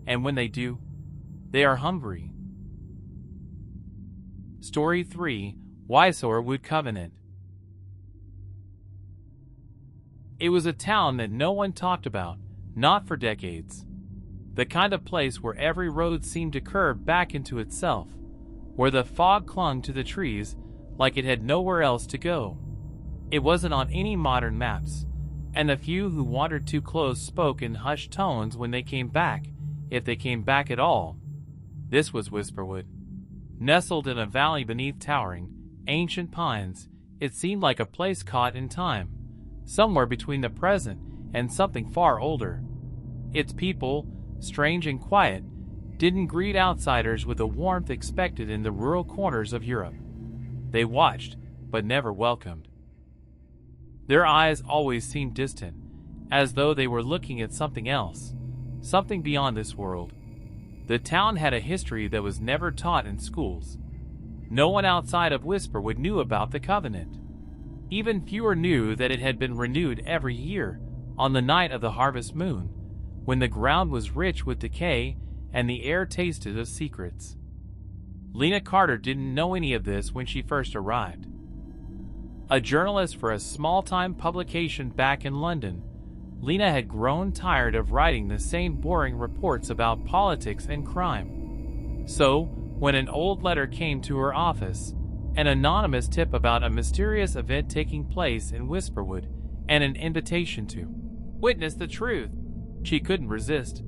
And when they do, they are hungry. Story 3, Wysower Wood Covenant. It was a town that no one talked about, not for decades. The kind of place where every road seemed to curve back into itself, where the fog clung to the trees like it had nowhere else to go. It wasn't on any modern maps, and the few who wandered too close spoke in hushed tones when they came back, if they came back at all. This was Whisperwood. Nestled in a valley beneath towering, ancient pines, it seemed like a place caught in time, somewhere between the present and something far older. Its people, strange and quiet, didn't greet outsiders with the warmth expected in the rural corners of Europe. They watched, but never welcomed. Their eyes always seemed distant, as though they were looking at something else, something beyond this world. The town had a history that was never taught in schools. No one outside of Whisperwood knew about the Covenant. Even fewer knew that it had been renewed every year, on the night of the harvest moon, when the ground was rich with decay and the air tasted of secrets. Lena Carter didn't know any of this when she first arrived. A journalist for a small-time publication back in London, Lena had grown tired of writing the same boring reports about politics and crime. So, when an old letter came to her office, an anonymous tip about a mysterious event taking place in Whisperwood, and an invitation to witness the truth, she couldn't resist.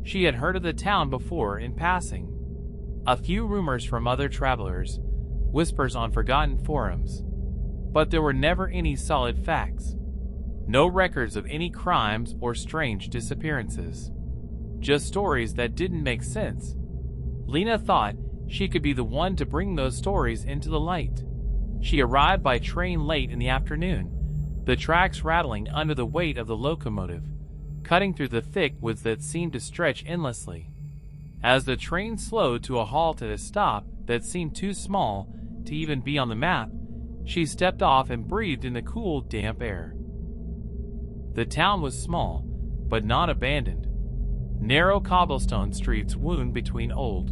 She had heard of the town before in passing. A few rumors from other travelers, whispers on forgotten forums. But there were never any solid facts. No records of any crimes or strange disappearances. Just stories that didn't make sense. Lena thought she could be the one to bring those stories into the light. She arrived by train late in the afternoon, the tracks rattling under the weight of the locomotive, cutting through the thick woods that seemed to stretch endlessly. As the train slowed to a halt at a stop that seemed too small to even be on the map, she stepped off and breathed in the cool, damp air. The town was small, but not abandoned. Narrow cobblestone streets wound between old,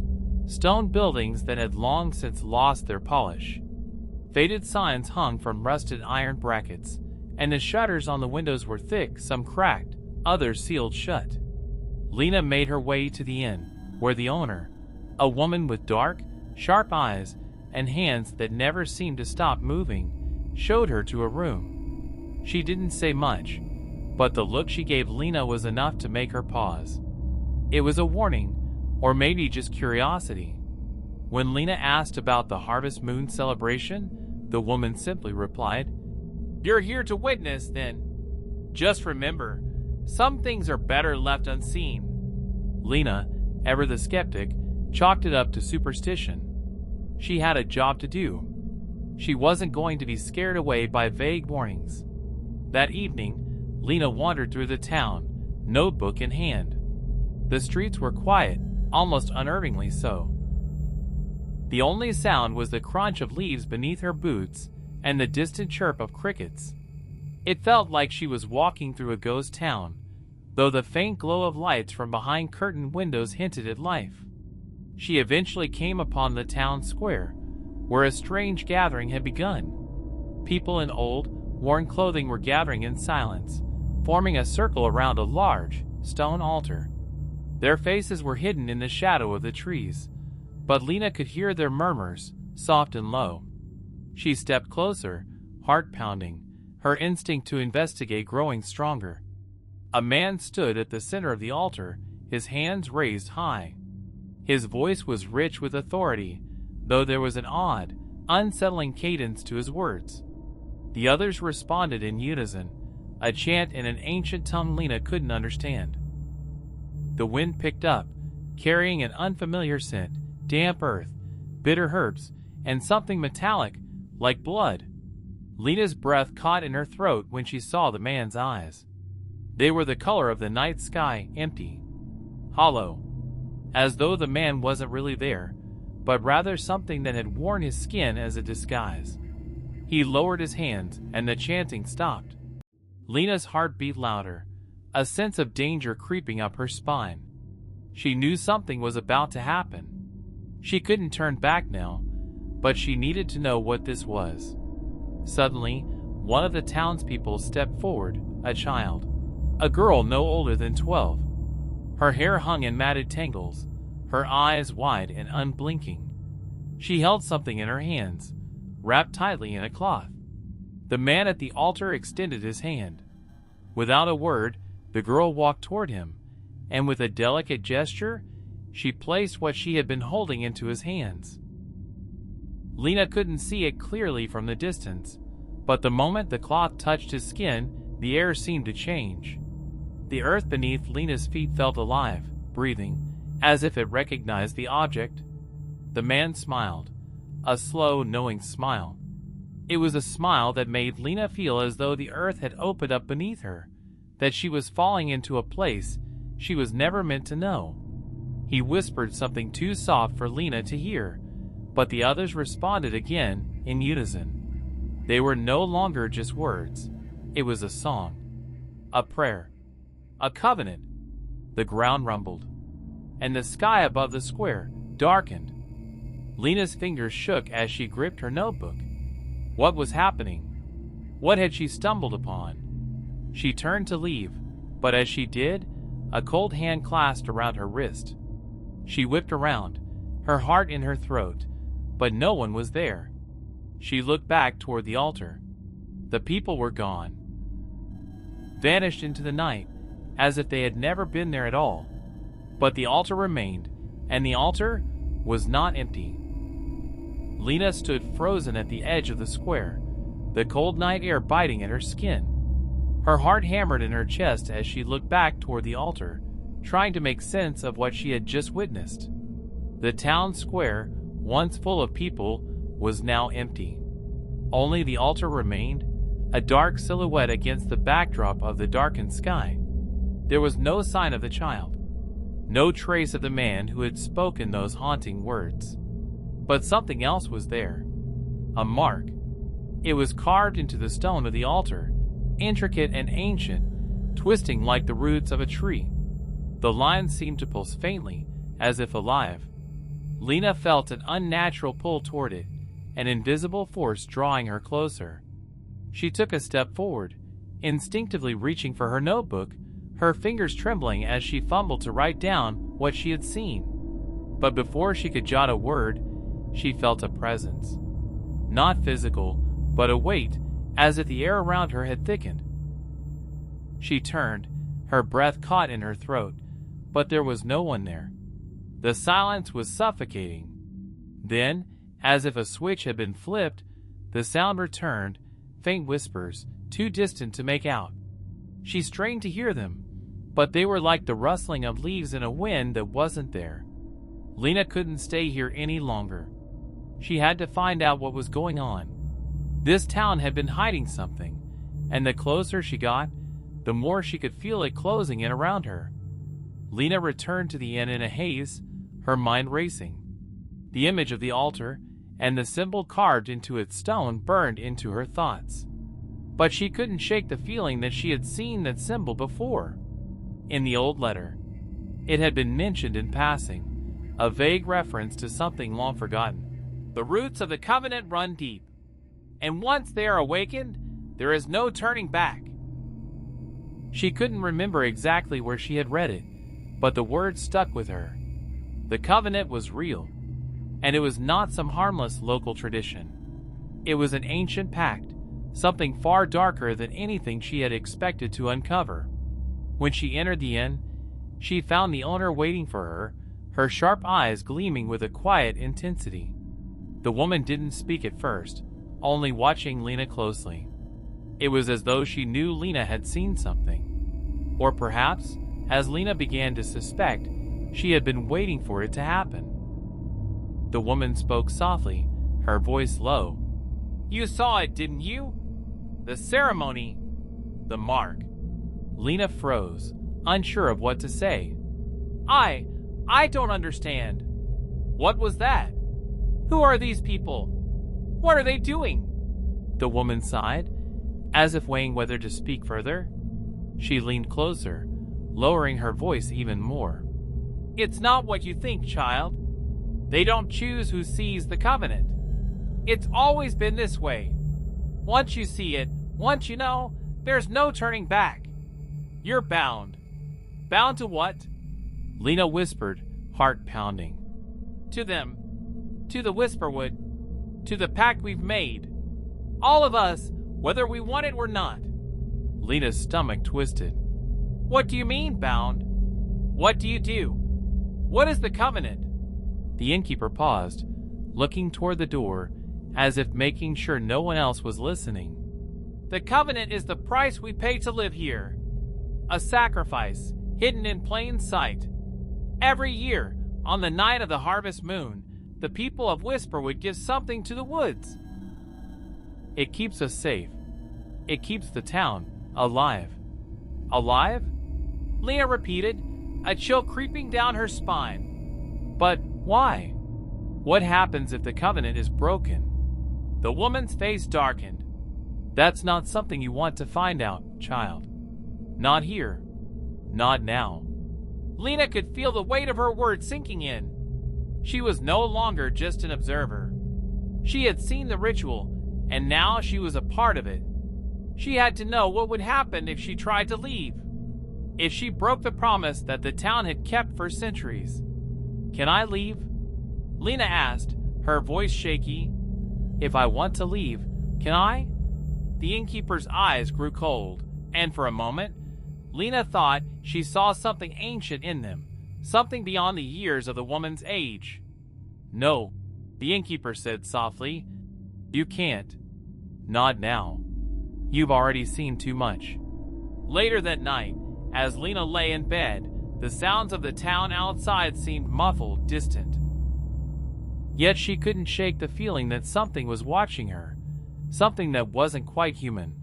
stone buildings that had long since lost their polish. Faded signs hung from rusted iron brackets, and the shutters on the windows were thick, some cracked, others sealed shut. Lena made her way to the inn, where the owner, a woman with dark, sharp eyes and hands that never seemed to stop moving, showed her to a room. She didn't say much, but the look she gave Lena was enough to make her pause. It was a warning, or maybe just curiosity. When Lena asked about the Harvest Moon celebration, the woman simply replied, "You're here to witness, then. Just remember, some things are better left unseen." Lena, ever the skeptic, chalked it up to superstition. She had a job to do. She wasn't going to be scared away by vague warnings. That evening, Lena wandered through the town, notebook in hand. The streets were quiet, almost unnervingly so. The only sound was the crunch of leaves beneath her boots and the distant chirp of crickets. It felt like she was walking through a ghost town, though the faint glow of lights from behind curtained windows hinted at life. She eventually came upon the town square, where a strange gathering had begun. People in old, worn clothing were gathering in silence, forming a circle around a large, stone altar. Their faces were hidden in the shadow of the trees, but Lena could hear their murmurs, soft and low. She stepped closer, heart pounding, her instinct to investigate growing stronger. A man stood at the center of the altar, his hands raised high. His voice was rich with authority, though there was an odd, unsettling cadence to his words. The others responded in unison, a chant in an ancient tongue Lena couldn't understand. The wind picked up, carrying an unfamiliar scent, damp earth, bitter herbs, and something metallic, like blood. Lena's breath caught in her throat when she saw the man's eyes. They were the color of the night sky, empty, hollow, as though the man wasn't really there, but rather something that had worn his skin as a disguise. He lowered his hands, and the chanting stopped. Lena's heart beat louder, a sense of danger creeping up her spine. She knew something was about to happen. She couldn't turn back now, but she needed to know what this was. Suddenly, one of the townspeople stepped forward, a child, a girl no older than 12. Her hair hung in matted tangles, her eyes wide and unblinking. She held something in her hands, wrapped tightly in a cloth. The man at the altar extended his hand. Without a word, the girl walked toward him, and with a delicate gesture, she placed what she had been holding into his hands. Lena couldn't see it clearly from the distance, but the moment the cloth touched his skin, the air seemed to change. The earth beneath Lena's feet felt alive, breathing, as if it recognized the object. The man smiled, a slow, knowing smile. It was a smile that made Lena feel as though the earth had opened up beneath her, that she was falling into a place she was never meant to know. He whispered something too soft for Lena to hear, but the others responded again in unison. They were no longer just words. It was a song, a prayer, a covenant. The ground rumbled, and the sky above the square darkened. Lena's fingers shook as she gripped her notebook. What was happening? What had she stumbled upon? She turned to leave, but as she did, a cold hand clasped around her wrist. She whipped around, her heart in her throat, but no one was there. She looked back toward the altar. The people were gone, vanished into the night, as if they had never been there at all. But the altar remained, and the altar was not empty. Lena stood frozen at the edge of the square, the cold night air biting at her skin. Her heart hammered in her chest as she looked back toward the altar, trying to make sense of what she had just witnessed. The town square, once full of people, was now empty. Only the altar remained, a dark silhouette against the backdrop of the darkened sky. There was no sign of the child, no trace of the man who had spoken those haunting words. But something else was there. A mark. It was carved into the stone of the altar, intricate and ancient, twisting like the roots of a tree. The lines seemed to pulse faintly, as if alive. Lena felt an unnatural pull toward it, an invisible force drawing her closer. She took a step forward, instinctively reaching for her notebook, her fingers trembling as she fumbled to write down what she had seen. But before she could jot a word, she felt a presence. Not physical, but a weight, as if the air around her had thickened. She turned, her breath caught in her throat, but there was no one there. The silence was suffocating. Then, as if a switch had been flipped, the sound returned, faint whispers, too distant to make out. She strained to hear them, but they were like the rustling of leaves in a wind that wasn't there. Lena couldn't stay here any longer. She had to find out what was going on. This town had been hiding something, and the closer she got, the more she could feel it closing in around her. Lena returned to the inn in a haze, her mind racing. The image of the altar and the symbol carved into its stone burned into her thoughts. but she couldn't shake the feeling that she had seen that symbol before. In the old letter, it had been mentioned in passing, a vague reference to something long forgotten. The roots of the covenant run deep, and once they are awakened, there is no turning back. She couldn't remember exactly where she had read it, but the words stuck with her. The covenant was real, and it was not some harmless local tradition. It was an ancient pact, something far darker than anything she had expected to uncover. When she entered the inn, she found the owner waiting for her sharp eyes gleaming with a quiet intensity. The woman didn't speak at first, only watching Lena closely. It was as though she knew Lena had seen something. Or perhaps, as Lena began to suspect, she had been waiting for it to happen. The woman spoke softly, her voice low. You saw it, didn't you? The ceremony. The mark. Lena froze, unsure of what to say. I don't understand. What was that? Who are these people? What are they doing? The woman sighed, as if weighing whether to speak further. She leaned closer, lowering her voice even more. It's not what you think, child. They don't choose who sees the covenant. It's always been this way. Once you see it, once you know, there's no turning back. You're bound. Bound to what? Lena whispered, heart pounding. To them. To the Whisperwood. To the pact we've made. All of us, whether we want it or not. Lena's stomach twisted. What do you mean, bound? What do you do? What is the covenant? The innkeeper paused, looking toward the door, as if making sure no one else was listening. The covenant is the price we pay to live here. A sacrifice, hidden in plain sight. Every year, on the night of the harvest moon, the people of Whisperwood give something to the woods. It keeps us safe. It keeps the town alive. Alive? Lena repeated, a chill creeping down her spine. But why? What happens if the covenant is broken? The woman's face darkened. That's not something you want to find out, child. Not here. Not now. Lena could feel the weight of her words sinking in. She was no longer just an observer. She had seen the ritual, and now she was a part of it. She had to know what would happen if she tried to leave. If she broke the promise that the town had kept for centuries. Can I leave? Lena asked, her voice shaky. If I want to leave, can I? The innkeeper's eyes grew cold, and for a moment, Lena thought she saw something ancient in them, something beyond the years of the woman's age. No, the innkeeper said softly. You can't. Not now. You've already seen too much. Later that night, as Lena lay in bed, the sounds of the town outside seemed muffled, distant. Yet she couldn't shake the feeling that something was watching her, something that wasn't quite human.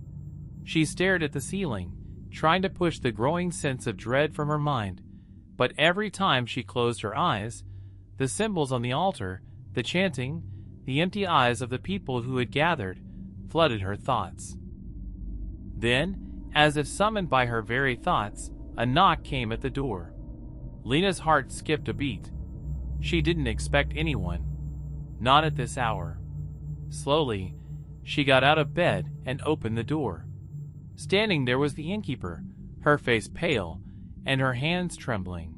She stared at the ceiling, trying to push the growing sense of dread from her mind, but every time she closed her eyes, the symbols on the altar, the chanting, the empty eyes of the people who had gathered, flooded her thoughts. Then, as if summoned by her very thoughts, a knock came at the door. Lena's heart skipped a beat. She didn't expect anyone. Not at this hour. Slowly, she got out of bed and opened the door. Standing there was the innkeeper, her face pale and her hands trembling.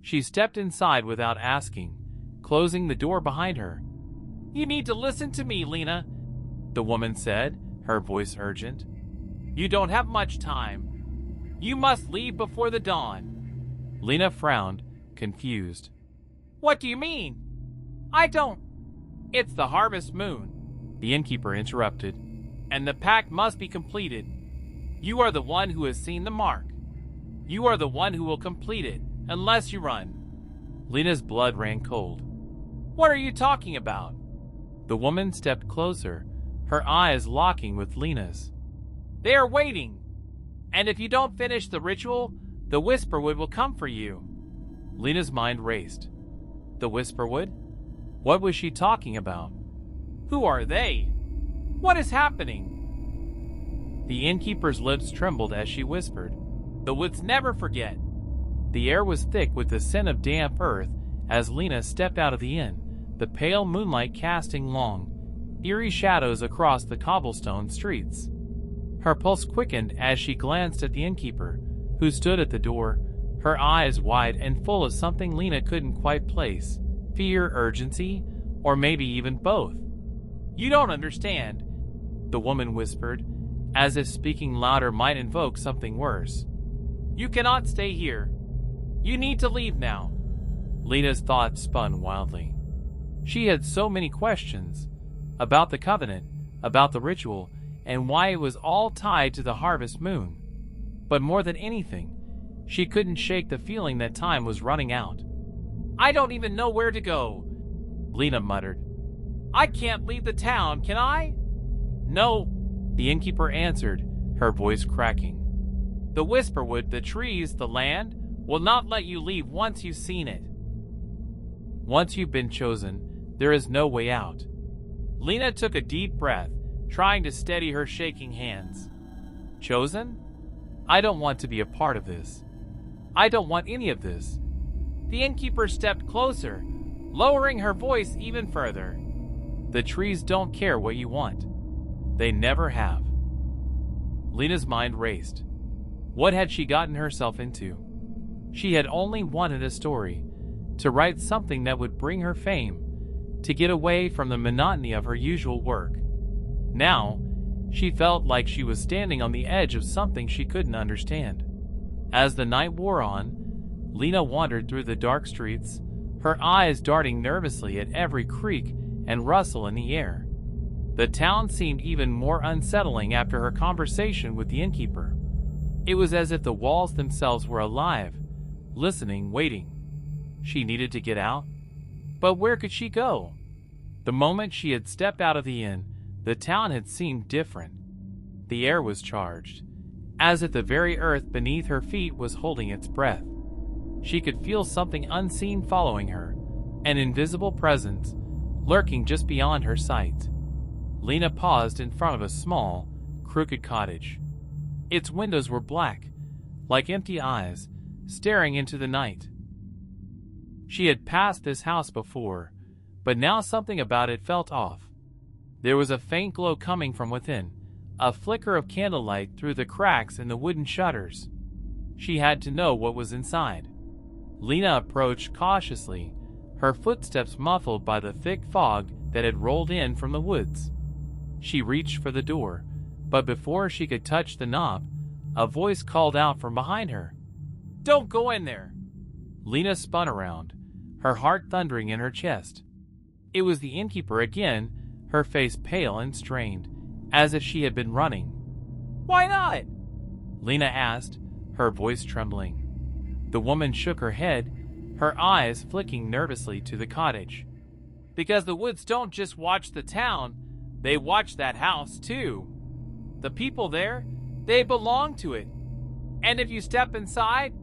She stepped inside without asking, closing the door behind her. You need to listen to me, Lena, the woman said, her voice urgent. You don't have much time. You must leave before the dawn. Lena frowned, confused. What do you mean? I don't. It's the harvest moon, the innkeeper interrupted. And the pact must be completed. You are the one who has seen the mark. You are the one who will complete it, unless you run. Lena's blood ran cold. What are you talking about? The woman stepped closer, her eyes locking with Lena's. They are waiting. And if you don't finish the ritual, the Whisperwood will come for you. Lena's mind raced. The Whisperwood? What was she talking about? Who are they? What is happening? The innkeeper's lips trembled as she whispered, "The woods never forget." The air was thick with the scent of damp earth as Lena stepped out of the inn, the pale moonlight casting long, eerie shadows across the cobblestone streets. Her pulse quickened as she glanced at the innkeeper, who stood at the door, her eyes wide and full of something Lena couldn't quite place, fear, urgency, or maybe even both. "You don't understand," the woman whispered, as if speaking louder might invoke something worse. "You cannot stay here. You need to leave now." Lena's thoughts spun wildly. She had so many questions about the covenant, about the ritual, and why it was all tied to the harvest moon. But more than anything, she couldn't shake the feeling that time was running out. "I don't even know where to go," Lena muttered. "I can't leave the town, can I?" "No," the innkeeper answered, her voice cracking. "The Whisperwood, the trees, the land, will not let you leave once you've seen it. Once you've been chosen, there is no way out." Lena took a deep breath, trying to steady her shaking hands. "Chosen? I don't want to be a part of this. I don't want any of this." The innkeeper stepped closer, lowering her voice even further. "The trees don't care what you want. They never have." Lena's mind raced. What had she gotten herself into? She had only wanted a story, to write something that would bring her fame, to get away from the monotony of her usual work. Now, she felt like she was standing on the edge of something she couldn't understand. As the night wore on, Lena wandered through the dark streets, her eyes darting nervously at every creak and rustle in the air. The town seemed even more unsettling after her conversation with the innkeeper. It was as if the walls themselves were alive, listening, waiting. She needed to get out. But where could she go? The moment she had stepped out of the inn, the town had seemed different. The air was charged, as if the very earth beneath her feet was holding its breath. She could feel something unseen following her, an invisible presence, lurking just beyond her sight. Lena paused in front of a small, crooked cottage. Its windows were black, like empty eyes, staring into the night. She had passed this house before, but now something about it felt off. There was a faint glow coming from within, a flicker of candlelight through the cracks in the wooden shutters. She had to know what was inside. Lena approached cautiously, her footsteps muffled by the thick fog that had rolled in from the woods. She reached for the door, but before she could touch the knob, a voice called out from behind her. "Don't go in there!" Lena spun around, her heart thundering in her chest. It was the innkeeper again, her face pale and strained, as if she had been running. "Why not?" Lena asked, her voice trembling. The woman shook her head, her eyes flicking nervously to the cottage. "Because the woods don't just watch the town, they watch that house too. The people there, they belong to it. And if you step inside..."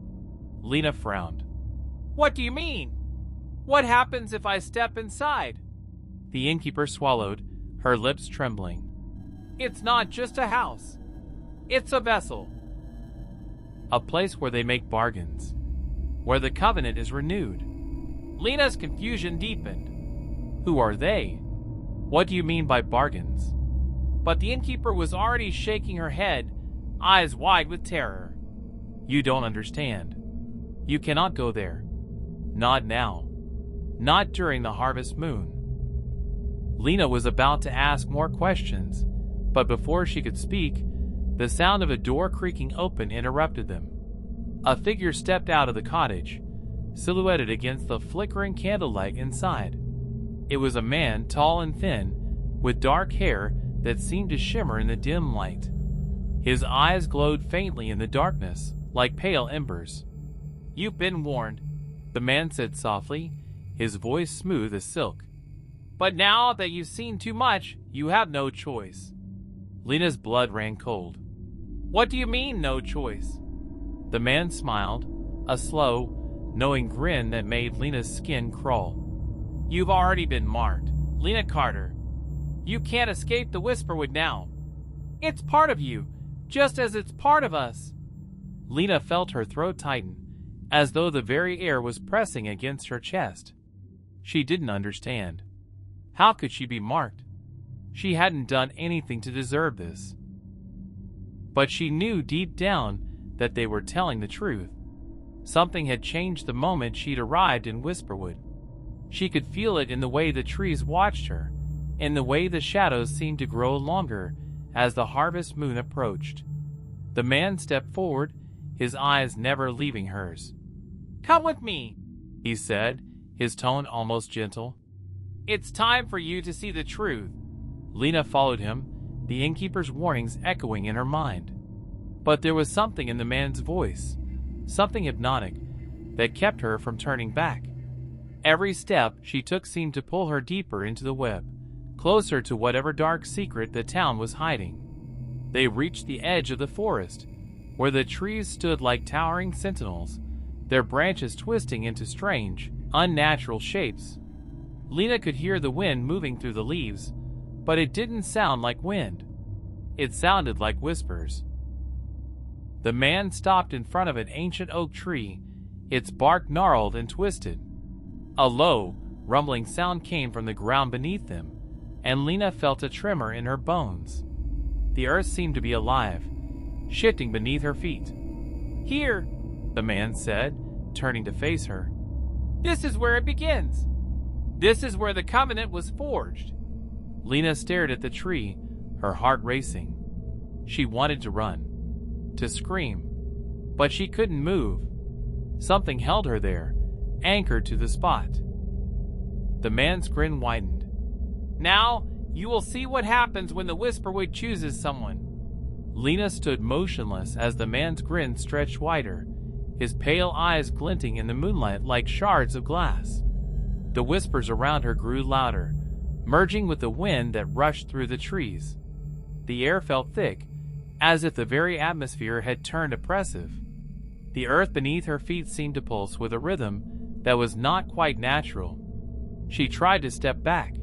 Lena frowned. "What do you mean? What happens if I step inside?" The innkeeper swallowed, her lips trembling. "It's not just a house. It's a vessel. A place where they make bargains, where the covenant is renewed." Lena's confusion deepened. "Who are they? What do you mean by bargains?" But the innkeeper was already shaking her head, eyes wide with terror. "You don't understand. You cannot go there. Not now. Not during the harvest moon." Lena was about to ask more questions, but before she could speak, the sound of a door creaking open interrupted them. A figure stepped out of the cottage, silhouetted against the flickering candlelight inside. It was a man, tall and thin, with dark hair that seemed to shimmer in the dim light. His eyes glowed faintly in the darkness, like pale embers. "You've been warned," the man said softly, his voice smooth as silk. "But now that you've seen too much, you have no choice." Lena's blood ran cold. "What do you mean, no choice?" The man smiled, a slow, knowing grin that made Lena's skin crawl. "You've already been marked, Lena Carter. You can't escape the Whisperwood now. It's part of you. just as it's part of us. Lena felt her throat tighten, as though the very air was pressing against her chest. She didn't understand. How could she be marked? She hadn't done anything to deserve this. But she knew deep down that they were telling the truth. Something had changed the moment she'd arrived in Whisperwood. She could feel it in the way the trees watched her, in the way the shadows seemed to grow longer as the harvest moon approached. The man stepped forward, his eyes never leaving hers. "Come with me," he said, his tone almost gentle. "It's time for you to see the truth." Lena followed him, the innkeeper's warnings echoing in her mind. But there was something in the man's voice, something hypnotic, that kept her from turning back. Every step she took seemed to pull her deeper into the web, closer to whatever dark secret the town was hiding. They reached the edge of the forest, where the trees stood like towering sentinels, their branches twisting into strange, unnatural shapes. Lena could hear the wind moving through the leaves, but it didn't sound like wind. It sounded like whispers. The man stopped in front of an ancient oak tree, its bark gnarled and twisted. A low, rumbling sound came from the ground beneath them, and Lena felt a tremor in her bones. The earth seemed to be alive, shifting beneath her feet. "Here," the man said, turning to face her. "This is where it begins. This is where the covenant was forged." Lena stared at the tree, her heart racing. She wanted to run, to scream, but she couldn't move. Something held her there, anchored to the spot. The man's grin widened. "Now, you will see what happens when the Whisperwood chooses someone." Lena stood motionless as the man's grin stretched wider, his pale eyes glinting in the moonlight like shards of glass. The whispers around her grew louder, merging with the wind that rushed through the trees. The air felt thick, as if the very atmosphere had turned oppressive. The earth beneath her feet seemed to pulse with a rhythm that was not quite natural. She tried to step back,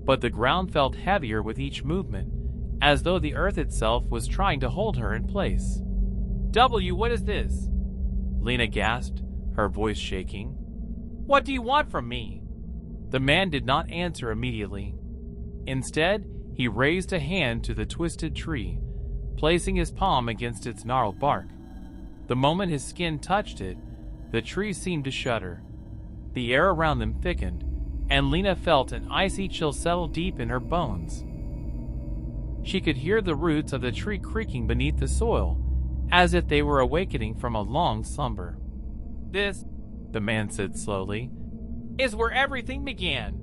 but the ground felt heavier with each movement, as though the earth itself was trying to hold her in place. What is this?" Lena gasped, her voice shaking. "What do you want from me?" The man did not answer immediately. Instead, he raised a hand to the twisted tree, placing his palm against its gnarled bark. The moment his skin touched it, the tree seemed to shudder. The air around them thickened, and Lena felt an icy chill settle deep in her bones. She could hear the roots of the tree creaking beneath the soil, as if they were awakening from a long slumber. "This," the man said slowly, "is where everything began,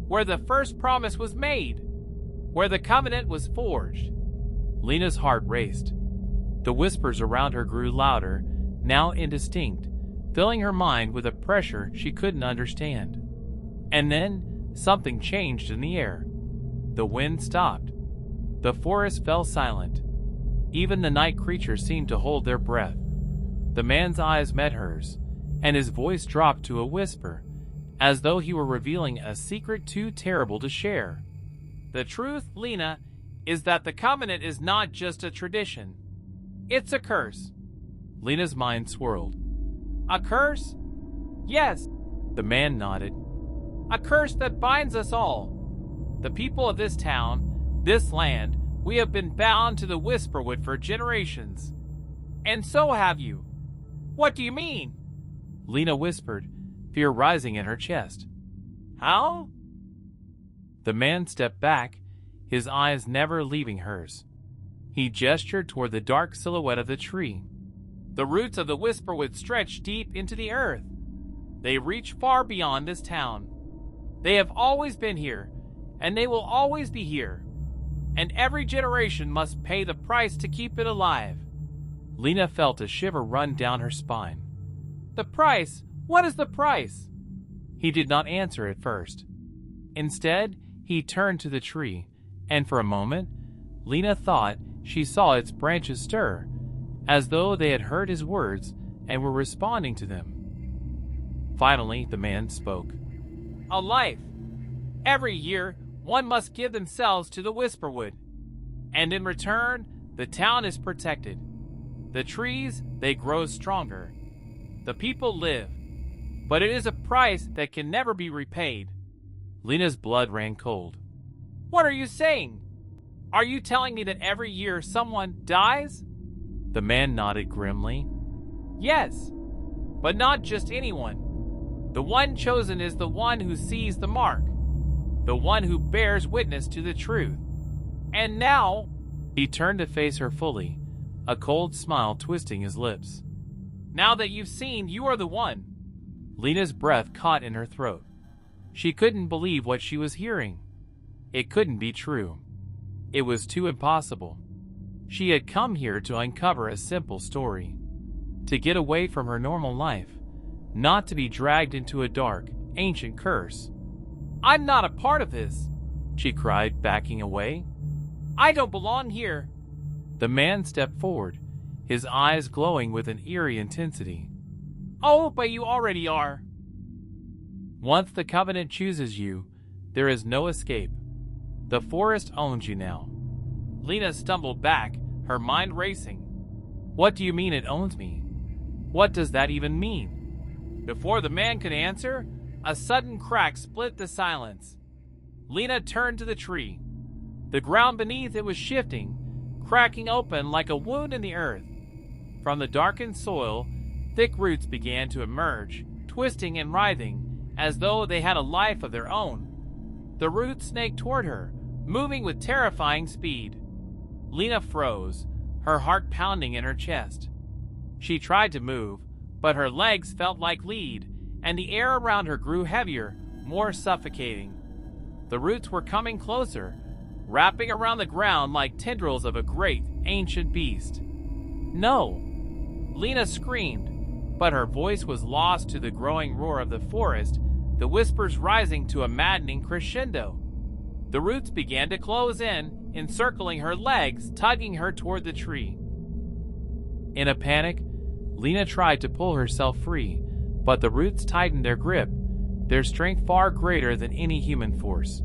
where the first promise was made, where the covenant was forged." Lena's heart raced. The whispers around her grew louder, now indistinct, filling her mind with a pressure she couldn't understand. And then, something changed in the air. The wind stopped. The forest fell silent. Even the night creatures seemed to hold their breath. The man's eyes met hers, and his voice dropped to a whisper, as though he were revealing a secret too terrible to share. "The truth, Lena, is that the covenant is not just a tradition. It's a curse." Lena's mind swirled. "A curse?" "Yes," the man nodded. "A curse that binds us all. The people of this town, this land, we have been bound to the Whisperwood for generations. And so have you." "What do you mean?" Lena whispered, fear rising in her chest. "How?" The man stepped back, his eyes never leaving hers. He gestured toward the dark silhouette of the tree. "The roots of the Whisperwood stretch deep into the earth. They reach far beyond this town. They have always been here, and they will always be here. And every generation must pay the price to keep it alive." Lena felt a shiver run down her spine. "The price? What is the price?" He did not answer at first. Instead, he turned to the tree, and for a moment, Lena thought she saw its branches stir, as though they had heard his words and were responding to them. Finally, the man spoke. "A life. Every year, one must give themselves to the Whisperwood, and in return, The town is protected. The trees, they grow stronger. The people live. But it is a price that can never be repaid. Lena's blood ran cold. What are you saying? Are you telling me that every year someone dies? The man nodded grimly. Yes, but not just anyone. The one chosen is the one who sees the mark, the one who bears witness to the truth. And now, he turned to face her fully, a cold smile twisting his lips. Now that you've seen, you are the one. Lena's breath caught in her throat. She couldn't believe what she was hearing. It couldn't be true. It was too impossible. She had come here to uncover a simple story, to get away from her normal life, not to be dragged into a dark, ancient curse. I'm not a part of this, she cried, backing away. I don't belong here. The man stepped forward, his eyes glowing with an eerie intensity. Oh, but you already are. Once the Covenant chooses you, there is no escape. The forest owns you now. Lena stumbled back, her mind racing. What do you mean it owns me? What does that even mean? Before the man could answer, a sudden crack split the silence. Lena turned to the tree. The ground beneath it was shifting, cracking open like a wound in the earth. From the darkened soil, thick roots began to emerge, twisting and writhing, as though they had a life of their own. The roots snaked toward her, moving with terrifying speed. Lena froze, her heart pounding in her chest. She tried to move, but her legs felt like lead, and the air around her grew heavier, more suffocating. The roots were coming closer, wrapping around the ground like tendrils of a great, ancient beast. No! Lena screamed, but her voice was lost to the growing roar of the forest, the whispers rising to a maddening crescendo. The roots began to close in, encircling her legs, tugging her toward the tree. In a panic, Lena tried to pull herself free, but the roots tightened their grip, their strength far greater than any human force.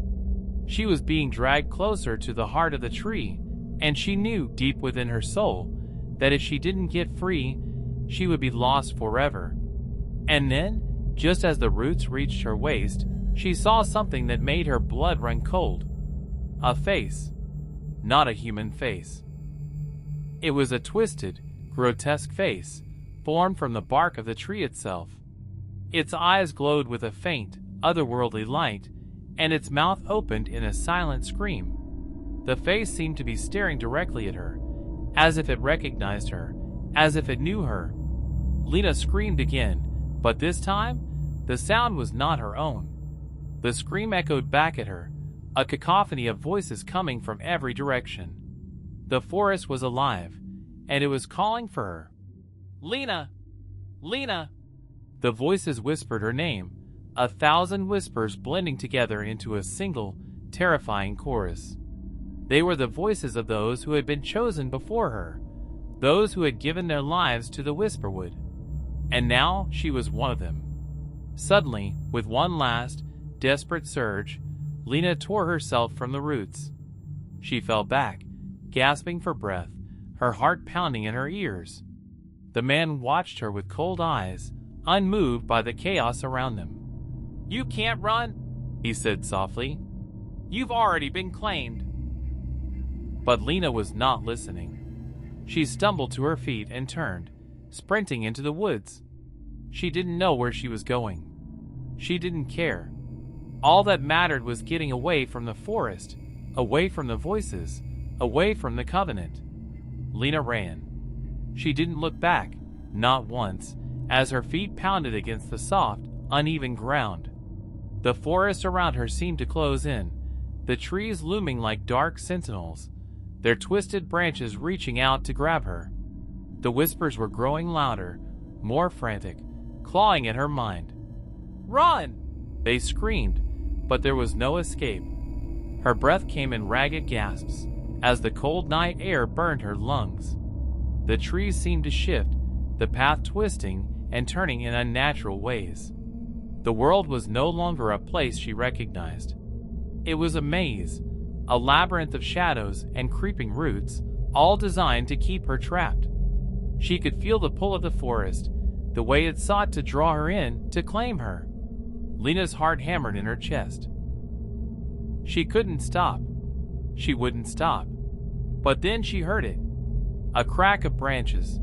She was being dragged closer to the heart of the tree, and she knew deep within her soul that if she didn't get free, she would be lost forever. And then, just as the roots reached her waist, she saw something that made her blood run cold. A face. Not a human face. It was a twisted, grotesque face, formed from the bark of the tree itself. Its eyes glowed with a faint, otherworldly light, and its mouth opened in a silent scream. The face seemed to be staring directly at her, as if it recognized her, as if it knew her. Lena screamed again, but this time, the sound was not her own. The scream echoed back at her, a cacophony of voices coming from every direction. The forest was alive, and it was calling for her. Lena! Lena! The voices whispered her name, 1,000 whispers blending together into a single, terrifying chorus. They were the voices of those who had been chosen before her, those who had given their lives to the Whisperwood. And now she was one of them. Suddenly, with one last, desperate surge, Lena tore herself from the roots. She fell back, gasping for breath, her heart pounding in her ears. The man watched her with cold eyes, unmoved by the chaos around them. You can't run, he said softly. You've already been claimed. But Lena was not listening. She stumbled to her feet and turned, sprinting into the woods. She didn't know where she was going. She didn't care. All that mattered was getting away from the forest, away from the voices, away from the Covenant. Lena ran. She didn't look back, not once, as her feet pounded against the soft, uneven ground. The forest around her seemed to close in, the trees looming like dark sentinels, their twisted branches reaching out to grab her. The whispers were growing louder, more frantic, clawing at her mind. Run! They screamed, but there was no escape. Her breath came in ragged gasps, as the cold night air burned her lungs. The trees seemed to shift, the path twisting and turning in unnatural ways. The world was no longer a place she recognized. It was a maze, a labyrinth of shadows and creeping roots, all designed to keep her trapped. She could feel the pull of the forest, the way it sought to draw her in, to claim her. Lena's heart hammered in her chest. She couldn't stop. She wouldn't stop. But then she heard it. A crack of branches.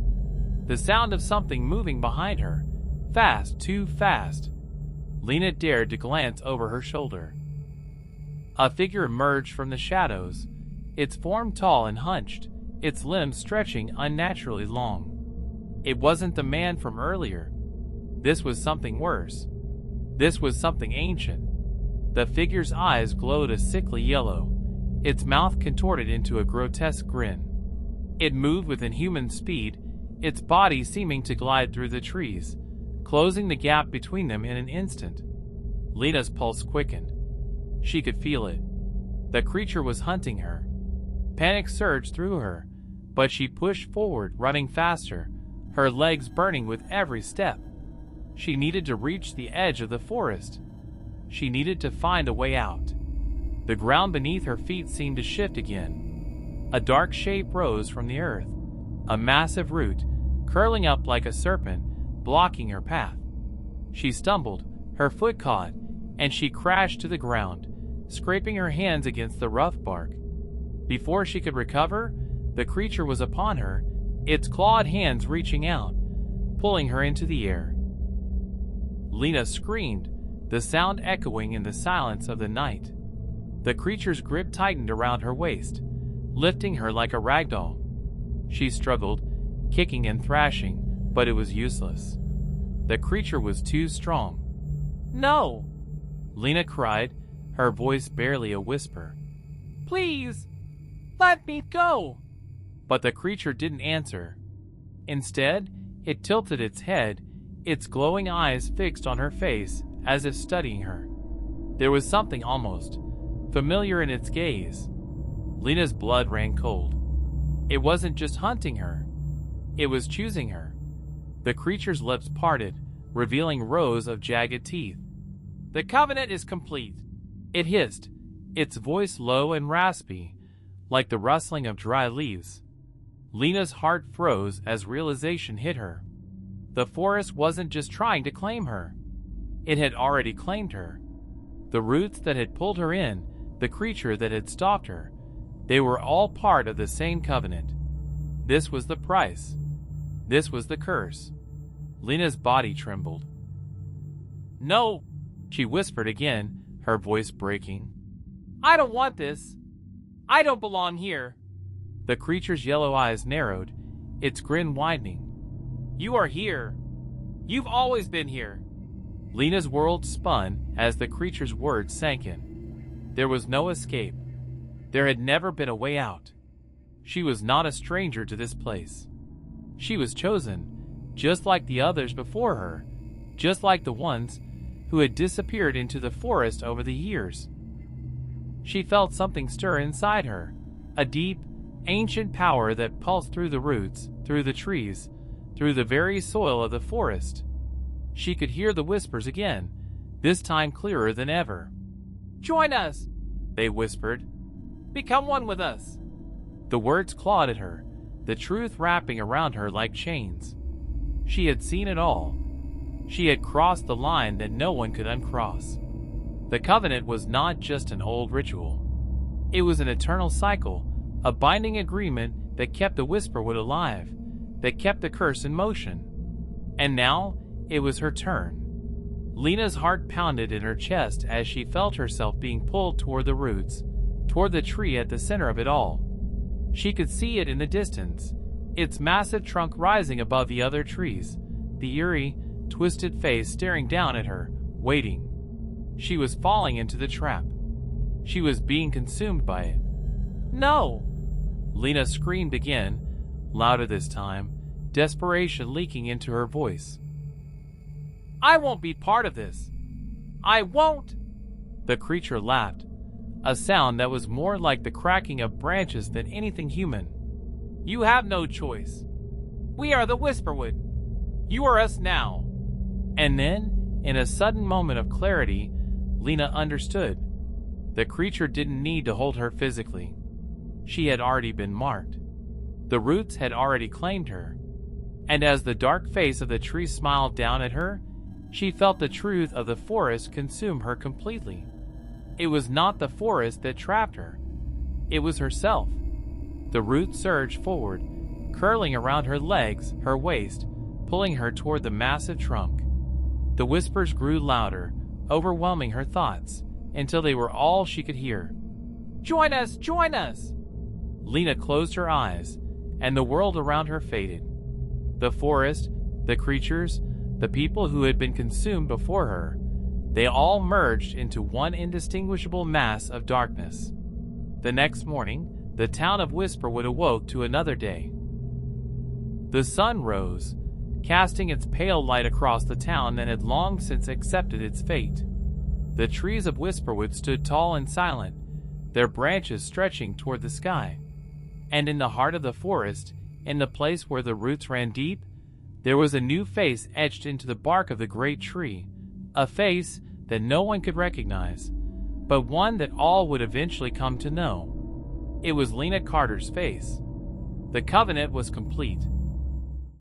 The sound of something moving behind her. Fast, too fast. Lena dared to glance over her shoulder. A figure emerged from the shadows, its form tall and hunched, its limbs stretching unnaturally long. It wasn't the man from earlier. This was something worse. This was something ancient. The figure's eyes glowed a sickly yellow, its mouth contorted into a grotesque grin. It moved with inhuman speed, its body seeming to glide through the trees, closing the gap between them in an instant. Lena's pulse quickened. She could feel it. The creature was hunting her. Panic surged through her, but she pushed forward, running faster, her legs burning with every step. She needed to reach the edge of the forest. She needed to find a way out. The ground beneath her feet seemed to shift again. A dark shape rose from the earth, a massive root, curling up like a serpent, blocking her path. She stumbled, her foot caught, and she crashed to the ground, scraping her hands against the rough bark. Before she could recover, the creature was upon her, its clawed hands reaching out, pulling her into the air. Lena screamed, the sound echoing in the silence of the night. The creature's grip tightened around her waist, lifting her like a ragdoll. She struggled, kicking and thrashing, but it was useless. The creature was too strong. No! Lena cried, her voice barely a whisper. Please! Let me go! But the creature didn't answer. Instead, it tilted its head, its glowing eyes fixed on her face as if studying her. There was something almost familiar in its gaze. Lena's blood ran cold. It wasn't just hunting her. It was choosing her. The creature's lips parted, revealing rows of jagged teeth. The covenant is complete. It hissed, its voice low and raspy, like the rustling of dry leaves. Lena's heart froze as realization hit her. The forest wasn't just trying to claim her. It had already claimed her. The roots that had pulled her in, the creature that had stalked her, they were all part of the same covenant. This was the price. This was the curse. Lena's body trembled. No, she whispered again, her voice breaking. I don't want this. I don't belong here. The creature's yellow eyes narrowed, its grin widening. You are here. You've always been here. Lena's world spun as the creature's words sank in. There was no escape. There had never been a way out. She was not a stranger to this place. She was chosen, just like the others before her, just like the ones who had disappeared into the forest over the years. She felt something stir inside her, a deep, ancient power that pulsed through the roots, through the trees, through the very soil of the forest. She could hear the whispers again, this time clearer than ever. Join us, they whispered. Become one with us. The words clawed at her, the truth wrapping around her like chains. She had seen it all. She had crossed the line that no one could uncross. The covenant was not just an old ritual. It was an eternal cycle, a binding agreement that kept the Whisperwood alive, that kept the curse in motion. And now, it was her turn. Lena's heart pounded in her chest as she felt herself being pulled toward the roots, toward the tree at the center of it all. She could see it in the distance, its massive trunk rising above the other trees, the eerie, twisted face staring down at her, waiting. She was falling into the trap. She was being consumed by it. No! Lena screamed again, louder this time, desperation leaking into her voice. I won't be part of this. I won't! The creature laughed, a sound that was more like the cracking of branches than anything human. You have no choice. We are the Whisperwood. You are us now. And then, in a sudden moment of clarity, Lena understood. The creature didn't need to hold her physically. She had already been marked. The roots had already claimed her, and as the dark face of the tree smiled down at her, she felt the truth of the forest consume her completely. It was not the forest that trapped her. It was herself. The roots surged forward, curling around her legs, her waist, pulling her toward the massive trunk. The whispers grew louder, overwhelming her thoughts, until they were all she could hear. Join us! Join us! Lena closed her eyes, and the world around her faded. The forest, the creatures, the people who had been consumed before her, they all merged into one indistinguishable mass of darkness. The next morning, the town of Whisperwood awoke to another day. The sun rose, casting its pale light across the town that had long since accepted its fate. The trees of Whisperwood stood tall and silent, their branches stretching toward the sky. And in the heart of the forest, in the place where the roots ran deep, there was a new face etched into the bark of the great tree, a face that no one could recognize, but one that all would eventually come to know. It was Lena Carter's face. The covenant was complete.